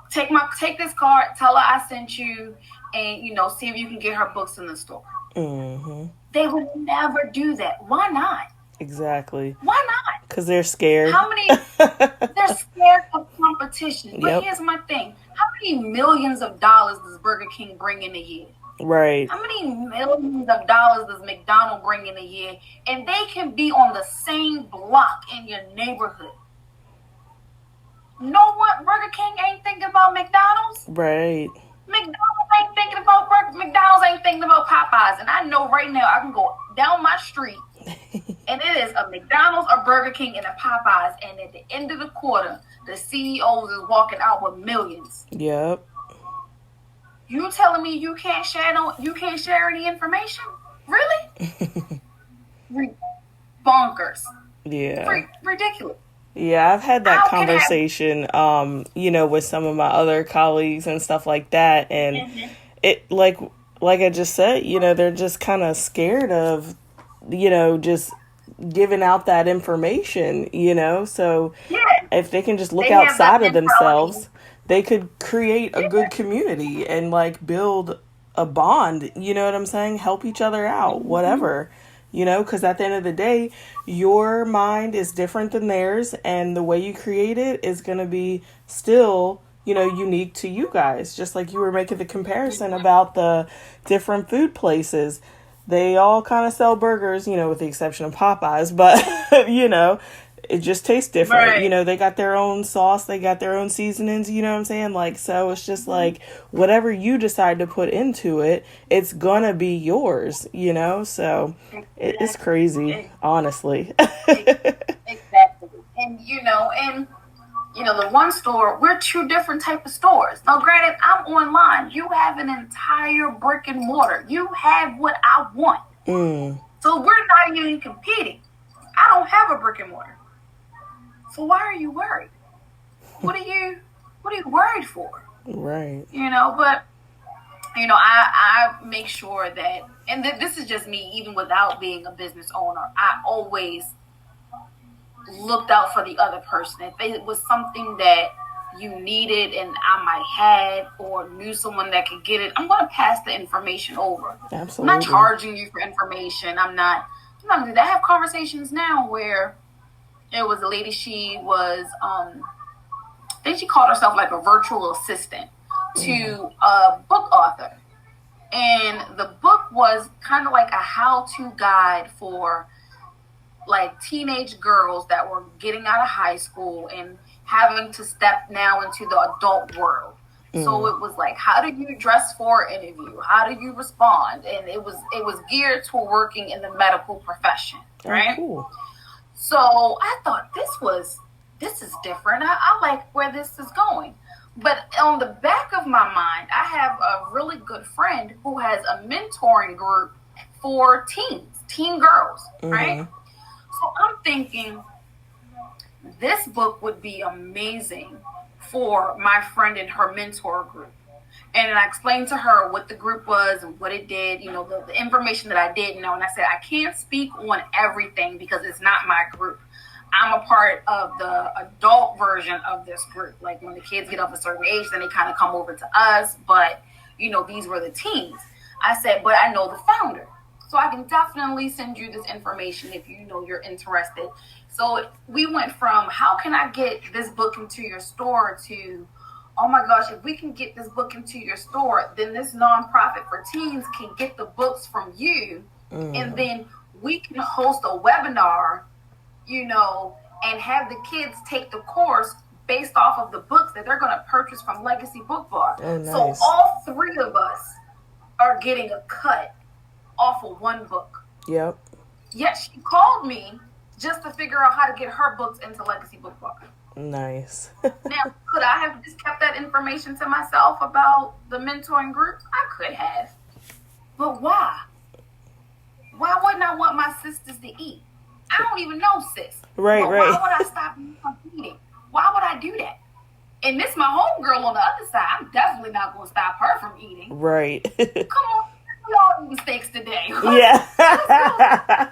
take this card, tell her I sent you, and, you know, see if you can get her books in the store. They would never do that. Why not? Exactly. Why not? Because they're scared. They're scared of competition. But here's my thing. How many millions of dollars does Burger King bring in a year? Right. How many millions of dollars does McDonald's bring in a year? And they can be on the same block in your neighborhood. Know what? Burger King ain't thinking about McDonald's. Right. McDonald's ain't thinking about McDonald's ain't thinking about Popeyes. And I know right now I can go down my street and it is a McDonald's, a Burger King, and a Popeyes. And at the end of the quarter, the CEOs is walking out with millions. Yep. You telling me you can't share any information? Really? Bonkers. Yeah. Ridiculous. Yeah, I've had that conversation, you know, with some of my other colleagues and stuff like that. And it, like I just said, you know, they're just kind of scared of, you know, just giving out that information, you know. So if they can just look outside of themselves, they could create a good community and like build a bond, you know what I'm saying? Help each other out, whatever, because at the end of the day, your mind is different than theirs, and the way you create it is going to be still, unique to you guys. Just like you were making the comparison about the different food places. They all kind of sell burgers, with the exception of Popeyes, but, it just tastes different. Right. They got their own sauce, they got their own seasonings, you know what I'm saying? Like, so it's just like whatever you decide to put into it, it's gonna be yours, So it's crazy, honestly. Exactly. And the one store, we're two different type of stores. Now, granted, I'm online. You have an entire brick and mortar. You have what I want. So we're not even competing. I don't have a brick and mortar. So why are you worried? What are you worried for? Right. But I make sure that, and this is just me, even without being a business owner, I always looked out for the other person. If it was something that you needed and I might had or knew someone that could get it, I'm going to pass the information over. Absolutely. I'm not charging you for information. I'm not doing that. I have conversations now where there was a lady, she was, I think she called herself like a virtual assistant to a book author. And the book was kind of like a how-to guide for like teenage girls that were getting out of high school and having to step now into the adult world. So it was like, how do you dress for an interview? How do you respond? And it was geared to working in the medical profession, right? Oh, cool. So I thought this is different. I like where this is going. But on the back of my mind, I have a really good friend who has a mentoring group for teen girls, right? So I'm thinking this book would be amazing for my friend and her mentor group. And I explained to her what the group was and what it did, the information that I did know. And I said, I can't speak on everything because it's not my group. I'm a part of the adult version of this group. Like when the kids get of a certain age, then they kind of come over to us. But, these were the teens. I said, but I know the founder. So I can definitely send you this information if you're interested. So we went from how can I get this book into your store to, oh my gosh, if we can get this book into your store, then this nonprofit for teens can get the books from you. And then we can host a webinar, and have the kids take the course based off of the books that they're going to purchase from Legacy BookBar. Oh, nice. So all three of us are getting a cut off of one book. Yep. Yet she called me just to figure out how to get her books into Legacy BookBar. Nice. Now, could I have just kept that information to myself about the mentoring group? I could have. But why? Why wouldn't I want my sisters to eat? I don't even know sis. Right. Why would I stop them from eating? Why would I do that? And this my homegirl on the other side. I'm definitely not going to stop her from eating. Right. Come on. We all eating steaks today. Yeah.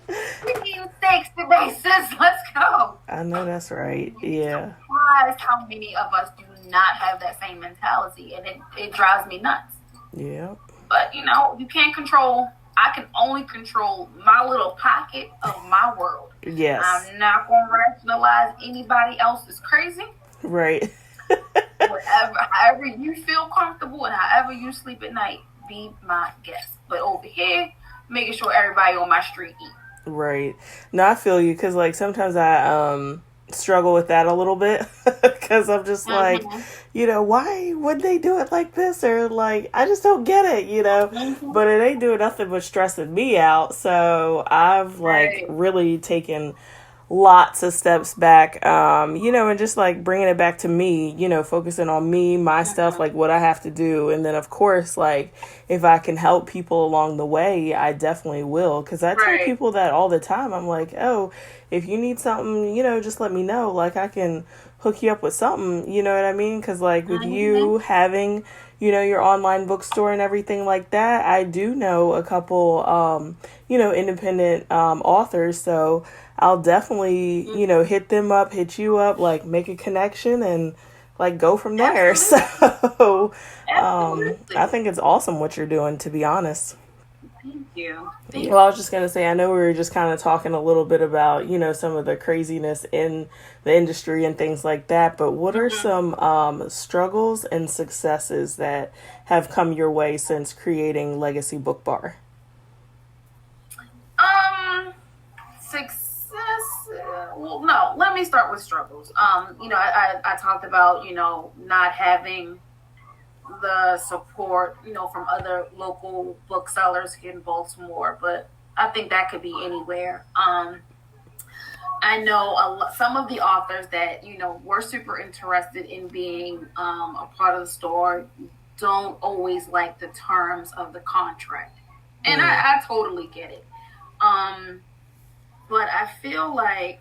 We eating steaks today, sis. Let's go. I know that's right. Yeah. Surprised how many of us do not have that same mentality, and it drives me nuts. Yeah. But you can't control. I can only control my little pocket of my world. Yes. I'm not going to rationalize anybody else's crazy. Right. However you feel comfortable and however you sleep at night, be my guest. But over here, making sure everybody on my street eat. Right. No, I feel you because like sometimes I struggle with that a little bit because I'm just like, why would they do it like this? Or like, I just don't get it, but it ain't doing nothing but stressing me out. So I've like really taken lots of steps back, and just like bringing it back to me, focusing on me, my stuff, like what I have to do. And then of course, like if I can help people along the way, I definitely will. Cause I tell people that all the time. I'm like, oh, if you need something, just let me know. Like I can hook you up with something, you know what I mean? Cause like with you having, your online bookstore and everything like that, I do know a couple, independent, authors. So I'll definitely, hit them up, hit you up, like make a connection and like go from there. Absolutely. So I think it's awesome what you're doing, to be honest. Thank you. Well, I was just going to say, I know we were just kind of talking a little bit about, some of the craziness in the industry and things like that, but what are Mm-hmm. some struggles and successes that have come your way since creating Legacy BookBar? Um, Success. Well, no. Let me start with struggles. I talked about not having the support from other local booksellers here in Baltimore, but I think that could be anywhere. I know some of the authors that were super interested in being a part of the store don't always like the terms of the contract, and Mm. I totally get it. Um, but I feel like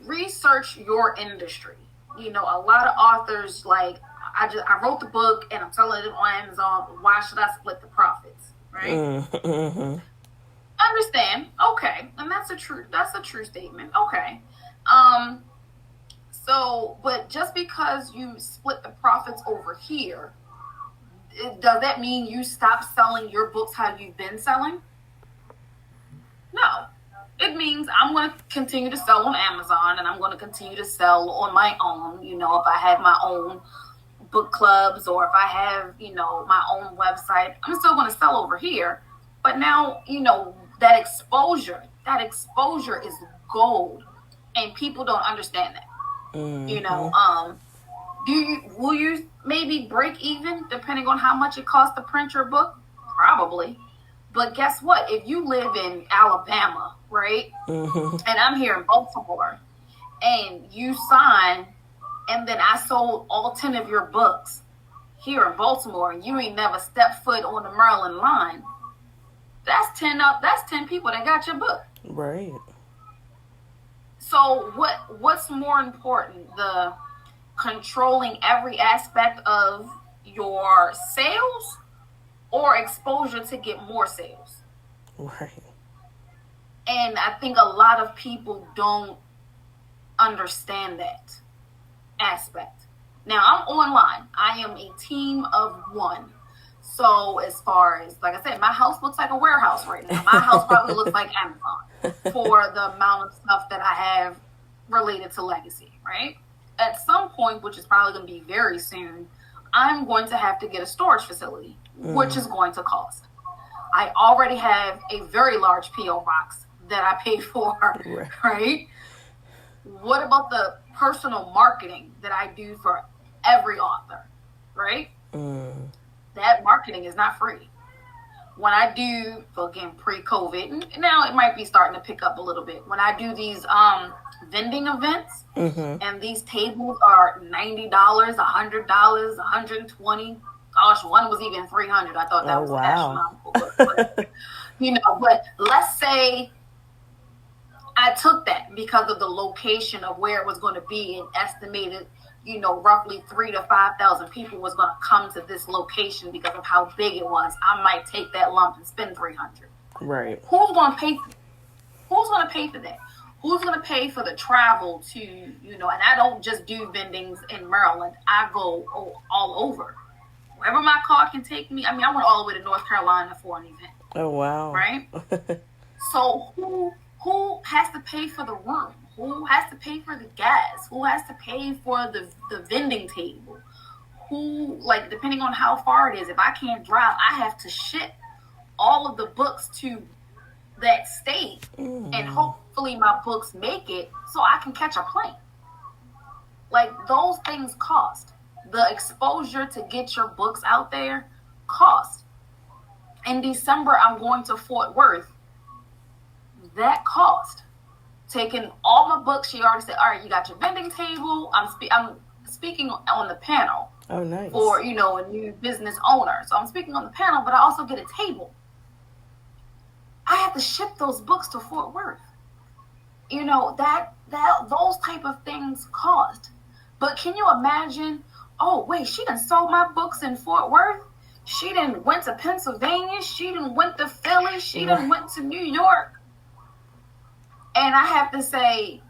research your industry. A lot of authors like I wrote the book and I'm selling it on Amazon. Why should I split the profits? Right? Mm-hmm. Understand? Okay, and that's a true statement. Okay. Um. So, but just because you split the profits over here, does that mean you stop selling your books how you've been selling? No. It means I'm going to continue to sell on Amazon and I'm going to continue to sell on my own. If I have my own book clubs or if I have, my own website, I'm still going to sell over here. But now, that exposure is gold and people don't understand that. Mm-hmm. Will you maybe break even depending on how much it costs to print your book? Probably. But guess what? If you live in Alabama, right? Mm-hmm. And I'm here in Baltimore, and you sign, and then I sold all 10 of your books here in Baltimore, and you ain't never stepped foot on the Maryland line, that's 10 up. That's 10 people that got your book. Right. So what's more important? The controlling every aspect of your sales or exposure to get more sales? Right. And I think a lot of people don't understand that aspect. Now, I'm online. I am a team of one. So as far as, like I said, my house looks like a warehouse right now. My house probably looks like Amazon for the amount of stuff that I have related to Legacy, right? At some point, which is probably going to be very soon, I'm going to have to get a storage facility, which is going to cost. I already have a very large P.O. box that I paid for, Right. right? What about the personal marketing that I do for every author, right? That marketing is not free. When I do, so again, pre-COVID, and now it might be starting to pick up a little bit. When I do these vending events, and these tables are $90, $100, $120. Gosh, one was even $300. I thought that Oh, was wow. astronomical. But let's say I took that because of the location of where it was going to be and estimated, roughly 3,000 to 5,000 people was going to come to this location because of how big it was. I might take that lump and spend $300. Right. Who's going to pay for that? Who's going to pay for that? Who's going to pay for the travel to, and I don't just do vendings in Maryland. I go all over. Wherever my car can take me. I mean, I went all the way to North Carolina for an event. Oh, wow. Right? So who has to pay for the room? Who has to pay for the gas? Who has to pay for the vending table? Who, like, depending on how far it is, if I can't drive, I have to ship all of the books to that state, and hopefully my books make it so I can catch a plane. Like, those things cost. The exposure to get your books out there cost. In December, I'm going to Fort Worth. That cost. Taking all my books, she already said, all right, you got your vending table. I'm speaking on the panel. Oh, nice. For, a new business owner. So I'm speaking on the panel, but I also get a table. I have to ship those books to Fort Worth. That those type of things cost. But can you imagine, oh, wait, she done sold my books in Fort Worth? She done went to Pennsylvania? She done went to Philly? She done went to New York? And I have to say,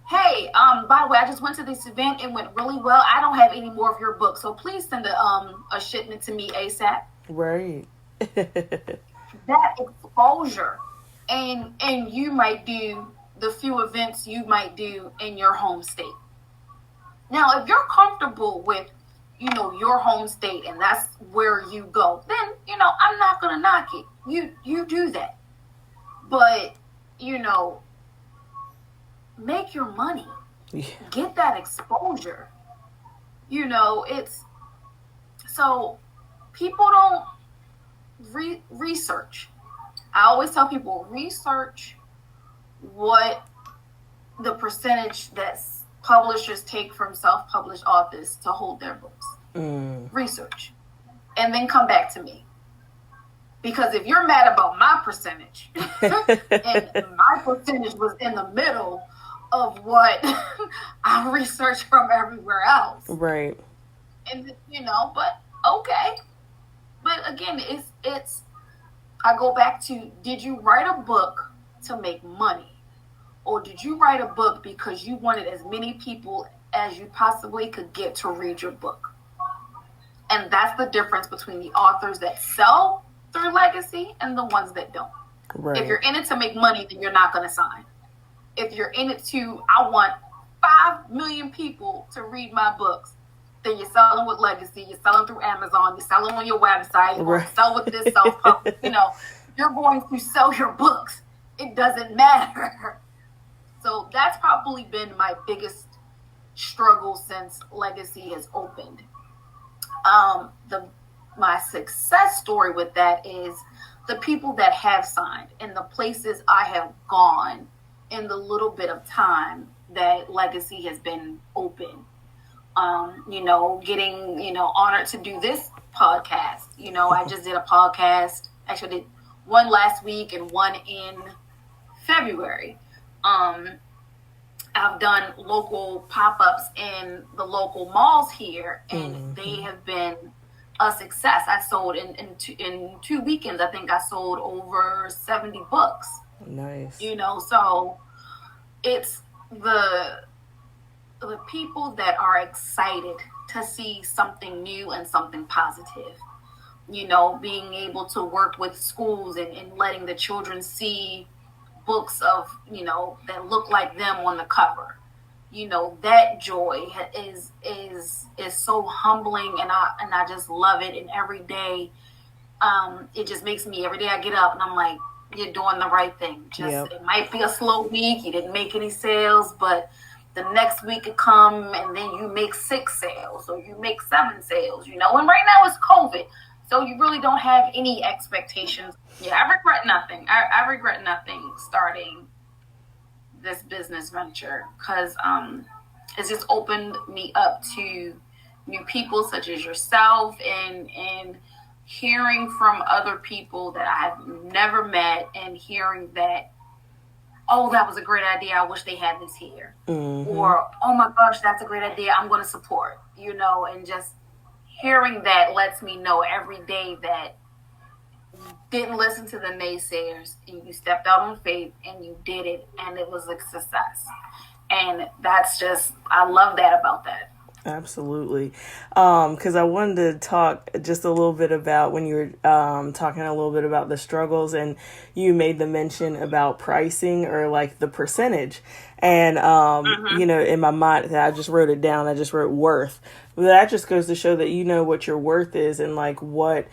hey, by the way, I just went to this event. It went really well. I don't have any more of your books, so please send a shipment to me ASAP. Right. that exposure, and you might do the few events you might do in your home state. Now, if you're comfortable with, your home state and that's where you go, then, I'm not going to knock it. You do that. But, make your money. Yeah. Get that exposure. It's so people don't research. I always tell people, research what the percentage that publishers take from self-published authors to hold their books. Research. And then come back to me. Because if you're mad about my percentage, and my percentage was in the middle of what I researched from everywhere else. Right. And, but okay. But again, it's I go back to, did you write a book to make money? Or did you write a book because you wanted as many people as you possibly could get to read your book? And that's the difference between the authors that sell through Legacy and the ones that don't. Right. If you're in it to make money, then you're not going to sign. If you're in it to, I want 5 million people to read my books, then you're selling with Legacy, you're selling through Amazon, you're selling on your website, or sell with this self-publish. You're going to sell your books. It doesn't matter. So that's probably been my biggest struggle since Legacy has opened. My success story with that is the people that have signed and the places I have gone in the little bit of time that Legacy has been open. Getting, honored to do this podcast. I just did a podcast. Actually, I did one last week and one in February. I've done local pop-ups in the local malls here, and they have been a success. I sold in 2 weekends. I think I sold over 70 books. Nice. So it's the people that are excited to see something new and something positive. Being able to work with schools and letting the children see books of, that look like them on the cover. That joy is so humbling, and I just love it. And every day, it just makes me, every day I get up and I'm like, you're doing the right thing. It might be a slow week, you didn't make any sales, but the next week could come and then you make 6 sales or you make 7 sales, and right now it's COVID. So you really don't have any expectations. Yeah, I regret nothing. I regret nothing starting this business venture, because it's just opened me up to new people such as yourself, and hearing from other people that I have never met, and hearing that, oh, that was a great idea, I wish they had this here. Or, oh my gosh, that's a great idea, I'm going to support, and just hearing that lets me know every day that you didn't listen to the naysayers, and you stepped out on faith and you did it, and it was a success. And that's just, I love that about that. Absolutely. Because I wanted to talk just a little bit about when you were talking a little bit about the struggles, and you made the mention about pricing, or like the percentage. And, in my mind, I just wrote it down. I just wrote worth. But that just goes to show that you know what your worth is, and like what,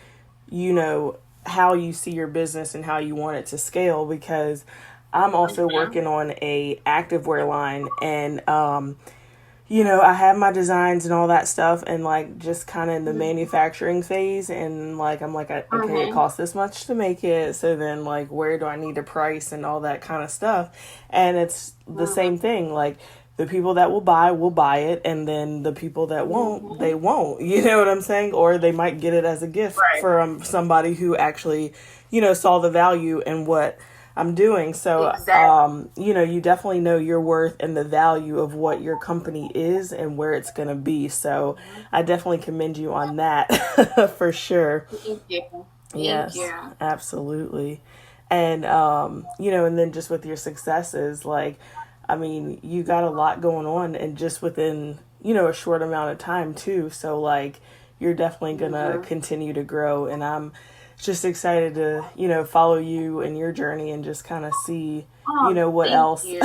how you see your business and how you want it to scale. Because I'm also working on a activewear line, and, I have my designs and all that stuff, and like just kind of in the manufacturing phase, and like I'm like, okay, it costs this much to make it, so then like where do I need to price and all that kind of stuff. And it's the same thing, like the people that will buy it, and then the people that won't, they won't, you know what I'm saying? Or they might get it as a gift from somebody who actually, saw the value in what I'm doing. So, exactly. You definitely know your worth and the value of what your company is and where it's going to be. So I definitely commend you on that for sure. Thank you. Yes, absolutely. And, and then just with your successes, like, I mean, you got a lot going on, and just within, a short amount of time too. So like, you're definitely going to continue to grow, and I'm just excited to, follow you and your journey and just kind of see, Oh, what thank else you.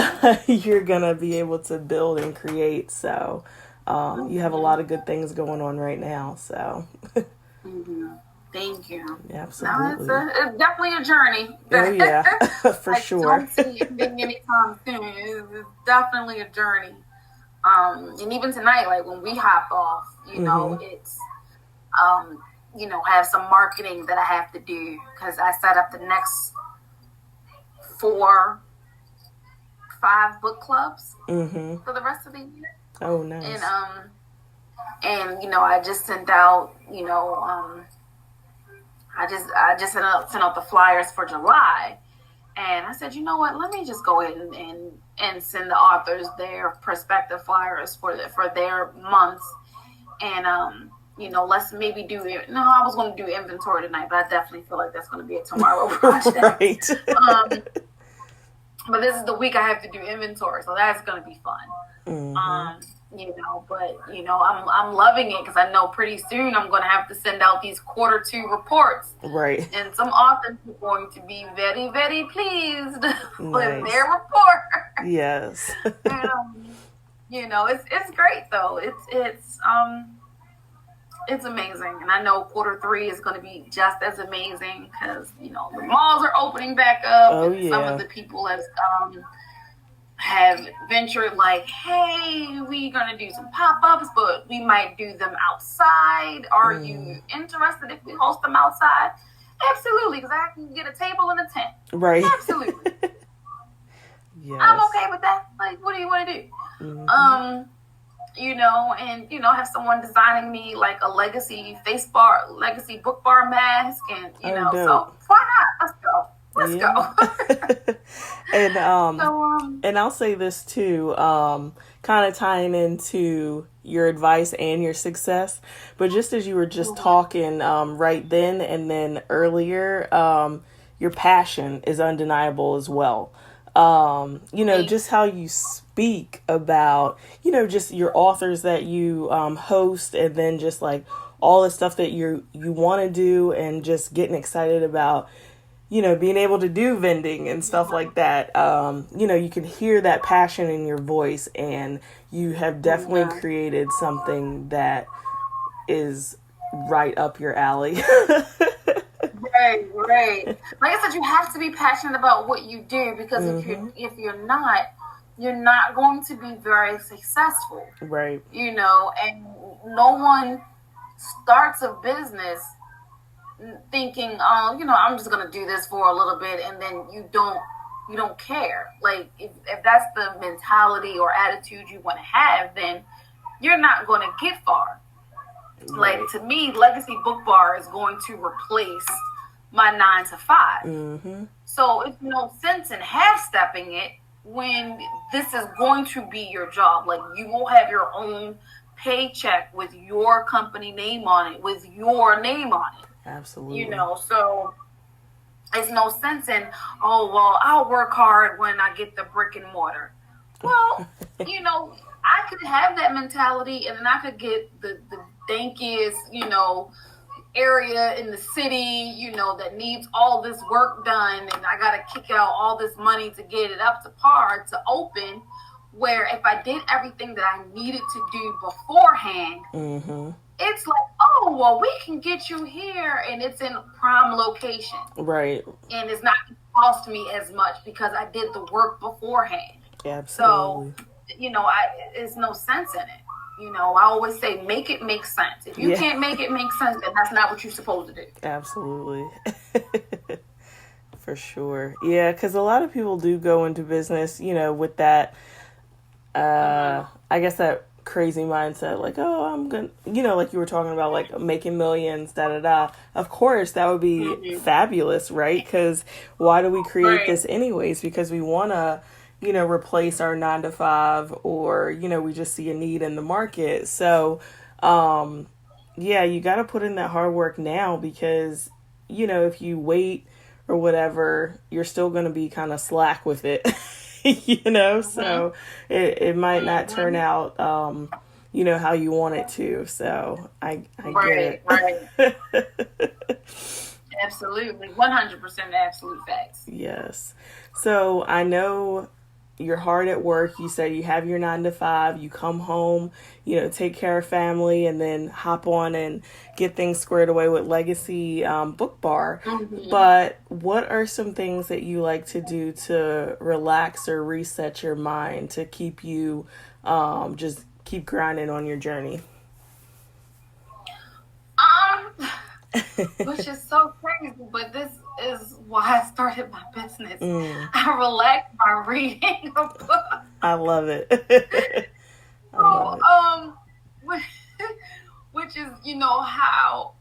you're going to be able to build and create. So, you have a lot of good things going on right now. So, Mm-hmm. Thank you. No, absolutely. it's definitely a journey. Oh, yeah, for I sure. don't see it ending anytime soon. It's definitely a journey. And even tonight, like when we hopped off, Mm-hmm. it's have some marketing that I have to do because I set up the next 4, 5 book clubs Mm-hmm. for the rest of the year. Oh, And nice. I just sent out, I just sent out the flyers for July. And I said, you know what? Let me just go ahead and send the authors their prospective flyers for their months. And let's maybe do it. No, I was going to do inventory tonight, but I definitely feel like that's going to be a tomorrow project. Right. um, but this is the week I have to do inventory, so that's going to be fun. Mm-hmm. But I'm loving it because I know pretty soon I'm going to have to send out these Q2 reports, Right. and some authors are going to be very, very pleased with their Nice. report. Yes. And, it's great though. It's amazing, and I know Q3 is going to be just as amazing because the malls are opening back up, Oh, and some of yeah. the people have ventured like, hey, we're gonna do some pop-ups, but we might do them outside. Are Mm. you interested if we host them outside? Absolutely, because I can get a table and a tent. Right. Absolutely. I'm Yes. okay with that. Like, what do you want to do? Mm-hmm. Have someone designing me like a legacy BookBar mask, and Oh, so dope. why not? Let's Yeah. go. and So and I'll say this too, kind of tying into your advice and your success, but just as you were just talking right then and then earlier, your passion is undeniable as well. thank Just how you speak about, just your authors that you host, and then just like all the stuff that you want to do, and just getting excited about, being able to do vending and stuff like that. You can hear that passion in your voice, and you have definitely you. created something that is right up your alley. Right, right. Like I said, you have to be passionate about what you do because Hmm. if you're not going to be very successful. Right. And no one starts a business thinking, oh, I'm just gonna do this for a little bit, and then you don't care. Like if that's the mentality or attitude you want to have, then you're not going to get far. Like Right. to me, Legacy BookBar is going to replace my 9 to 5. Hmm. So it's no sense in half stepping it when this is going to be your job. Like you will have your own paycheck with your company name on it, with your name on it. Absolutely. So it's no sense in, oh well, I'll work hard when I get the brick and mortar. Well, I could have that mentality, and then I could get the dankiest, area in the city, that needs all this work done, and I got to kick out all this money to get it up to par to open. Where if I did everything that I needed to do beforehand, Hmm. it's like, oh, well, we can get you here, and it's in prime location, Right. and it's not cost me as much because I did the work beforehand. So, Absolutely. it's no sense in it. I always say, make it make sense. If you Yeah. can't make it make sense, then that's not what you're supposed to do. Absolutely. For sure. Yeah, because a lot of people do go into business, with that, I guess that crazy mindset, like, oh, I'm gonna, like you were talking about, like making millions, da da da. Of course, that would be Mm-hmm. fabulous, right? Because why do we create Right. this anyways? Because we want to, replace our 9 to 5, or, we just see a need in the market. So, yeah, you got to put in that hard work now because, if you wait or whatever, you're still going to be kind of slack with it, Mm-hmm. so it might not turn Mm-hmm. out, how you want it to. So I get Right. Right. it. Absolutely. 100% absolute facts. Yes. So I know you're hard at work. You say you have your 9 to 5. You come home, take care of family, and then hop on and get things squared away with Legacy BookBar. Mm-hmm. But what are some things that you like to do to relax or reset your mind to keep you just keep grinding on your journey? Um, which is so crazy, but this is why I started my business. Mm, I relax by reading a book. I love it. I love So, it. which, which is, how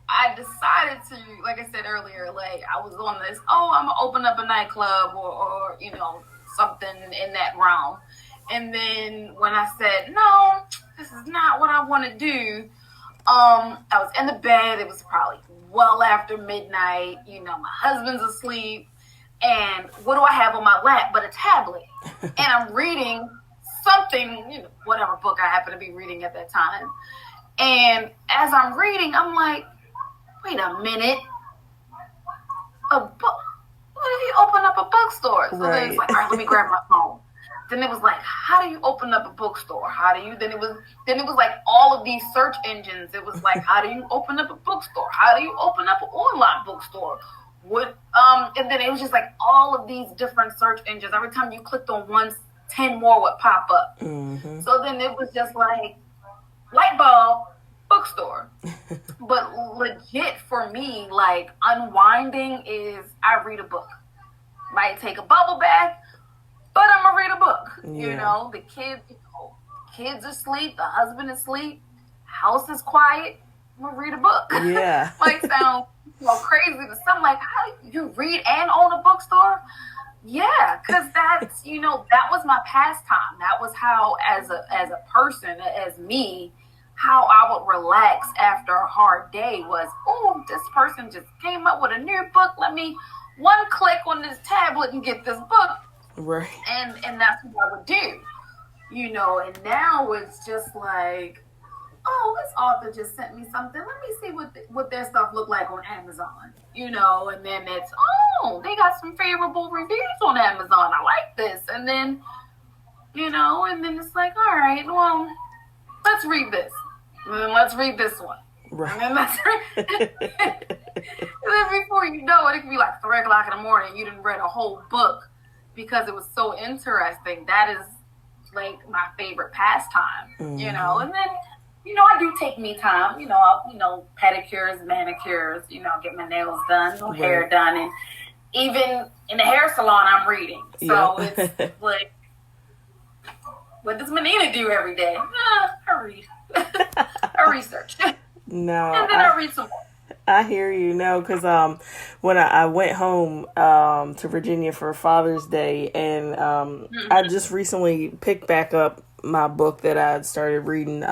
I decided to, like I said earlier, like I was on this, I'm gonna open up a nightclub or something in that realm. And then when I said, no, this is not what I want to do, I was in the bed. It was probably well after midnight. My husband's asleep. And what do I have on my lap but a tablet? And I'm reading something, whatever book I happen to be reading at that time. And as I'm reading, I'm like, wait a minute, a book? What if you open up a bookstore? So then it's Right. like, all right, let me grab my phone. Then it was like, how do you open up a bookstore? How do you? Then it was like all of these search engines. It was like, how do you open up a bookstore? How do you open up an online bookstore? And then it was just like all of these different search engines. Every time you clicked on one, 10 more would pop up. Mm-hmm. So then it was just like light bulb, bookstore. But legit for me, like unwinding is I read a book. Might take a bubble bath, but I'm gonna read a book. Yeah. The kids are asleep, the husband is asleep, house is quiet. I'm gonna read a book. Yeah. Might sound crazy to some, like, how do you read and own a bookstore? Yeah, because that's that was my pastime. That was how, as a person, as me, how I would relax after a hard day was, oh, this person just came up with a new book. Let me one click on this tablet and get this book. Right. And that's what I would do. And now it's just like, this author just sent me something. Let me see what their stuff look like on Amazon. And then it's, they got some favorable reviews on Amazon. I like this. And then, and then it's like, all right, well, let's read this. And then let's read this one. Right. And then let's read and then before you know it, it could be like 3 o'clock in the morning. You didn't read a whole book because it was so interesting. That is like my favorite pastime, Mm-hmm. And then, I do take me time, pedicures, manicures, get my nails done, Right. hair done. And even in the hair salon, I'm reading. So Yep. it's like, what does Manina do every day? I read. I research. No, And then I read some more. I hear you. No, because when I went home to Virginia for Father's Day, and I just recently picked back up my book that I had started reading,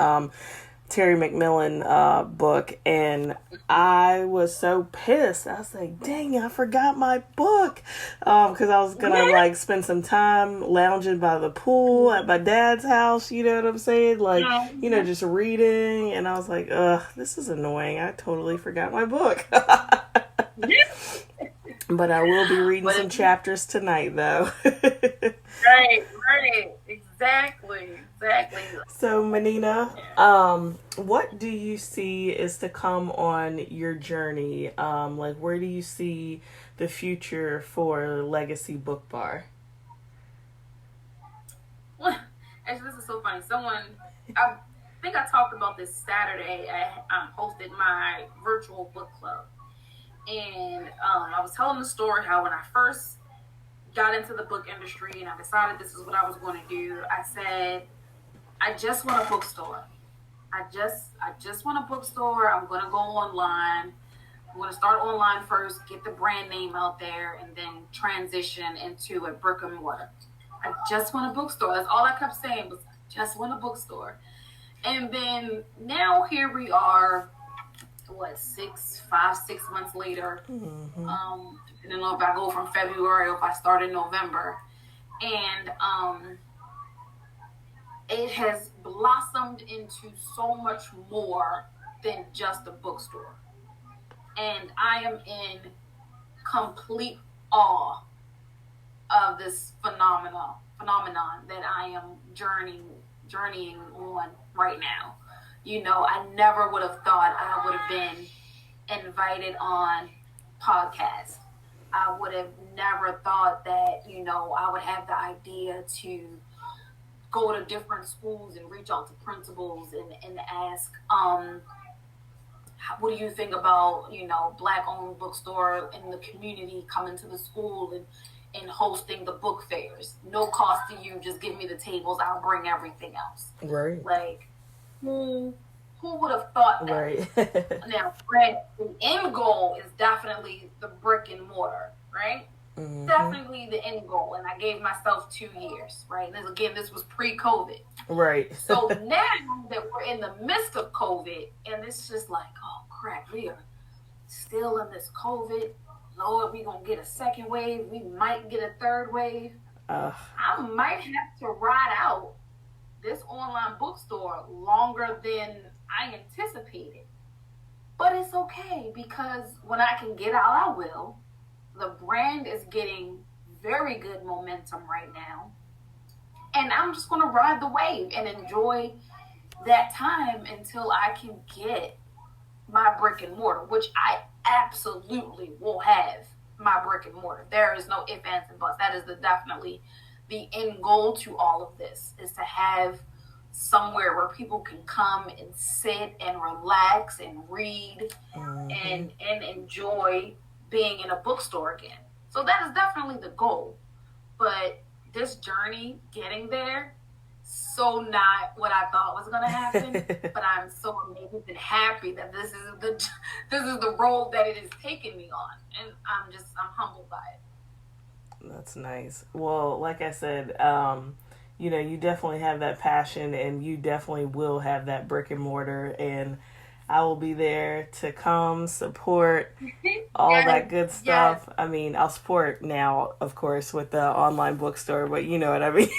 Terry McMillan book, and I was so pissed. I was like, dang, I forgot my book, because I was gonna like spend some time lounging by the pool at my dad's house, you know what I'm saying, like, just reading, and I was like, ugh, this is annoying, I totally forgot my book. But I will be reading some chapters tonight, though. Right, exactly. So, Manina, what do you see is to come on your journey? Like, where do you see the future for Legacy BookBar? Actually, this is so funny. I think I talked about this Saturday. I hosted my virtual book club. And I was telling the story how when I first got into the book industry and I decided this is what I was going to do, I said, I just want a bookstore. I just want a bookstore. I'm going to go online. I'm going to start online first, get the brand name out there, and then transition into a brick and mortar. I just want a bookstore. That's all I kept saying was, I just want a bookstore. And then now here we are, 6 months later. Mm-hmm. I don't know if I go from February or if I start in November. And it has blossomed into so much more than just a bookstore. And I am in complete awe of this phenomenon that I am journeying on right now. You know, I never would have thought I would have been invited on podcasts. I would have never thought that, you know, I would have the idea to go to different schools and reach out to principals and ask, what do you think about, you know, Black-owned bookstore in the community coming to the school and hosting the book fairs? No cost to you, just give me the tables, I'll bring everything else. Right. Like, who would have thought that? Right. Now, Fred, the end goal is definitely the brick and mortar, right? Mm-hmm. Definitely the end goal. And I gave myself 2 years, right? And again, this was pre-COVID. Right. So now that we're in the midst of COVID, and it's just like, oh crap, we are still in this COVID. Lord, we gonna get a second wave. We might get a third wave. I might have to ride out this online bookstore longer than I anticipated. But it's okay, because when I can get out, I will. The brand is getting very good momentum right now. And I'm just going to ride the wave and enjoy that time until I can get my brick and mortar, which I absolutely will have my brick and mortar. There is no ifs, ands, and buts. That is definitely the end goal to all of this, is to have somewhere where people can come and sit and relax and read and enjoy being in a bookstore again. So that is definitely the goal. But this journey getting there, so not what I thought was going to happen. But I'm so amazed and happy that this is the road that it is taking me on, and I'm humbled by it. That's nice. Well, like I said, you know, you definitely have that passion, and you definitely will have that brick and mortar, and I will be there to come support all that good stuff. Yes. I mean, I'll support now, of course, with the online bookstore, but you know what I mean.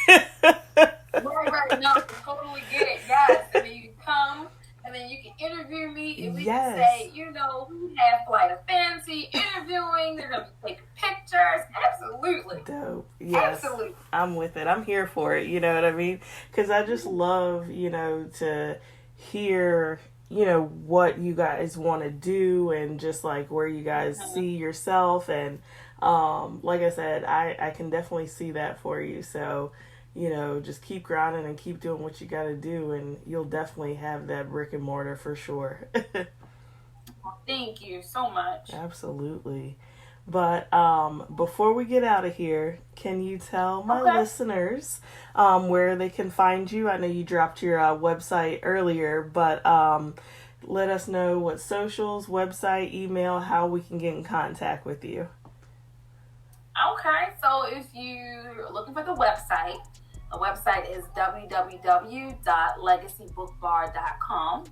Right. No, totally get it. Yes. And then you can come, and then you can interview me, and we can say, you know, we have Flight of Fancy interviewing. They're going to be taking pictures. Absolutely. Dope. Yes. Absolutely. I'm with it. I'm here for it. You know what I mean? Because I just love, you know, to hear, you know, what you guys want to do, and just like where you guys see yourself. And like I said, I can definitely see that for you. So, you know, just keep grinding and keep doing what you got to do, and you'll definitely have that brick and mortar for sure. Thank you so much. Absolutely. But before we get out of here, can you tell my listeners where they can find you? I know you dropped your website earlier, but let us know what socials, website, email, how we can get in contact with you. Okay, so if you're looking for the website is www.legacybookbar.com.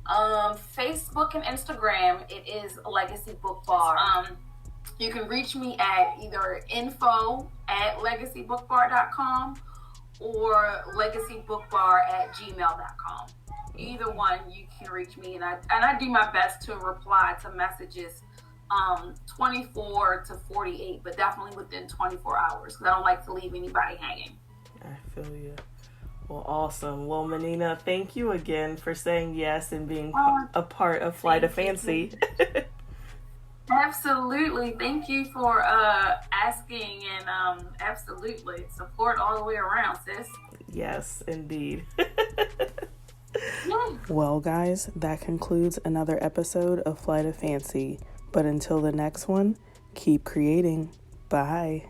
Facebook and Instagram, it is Legacy BookBar. You can reach me at either info@legacybookbar.com or legacybookbar@gmail.com. Either one, you can reach me, and I do my best to reply to messages 24 to 48, but definitely within 24 hours, because I don't like to leave anybody hanging. I feel you. Well, awesome. Well, Manina, thank you again for saying yes and being a part of Flight of Fancy. Absolutely. Thank you for asking, and absolutely support all the way around, sis. Yes, indeed. Well, guys, that concludes another episode of Flight of Fancy. But until the next one, keep creating. Bye.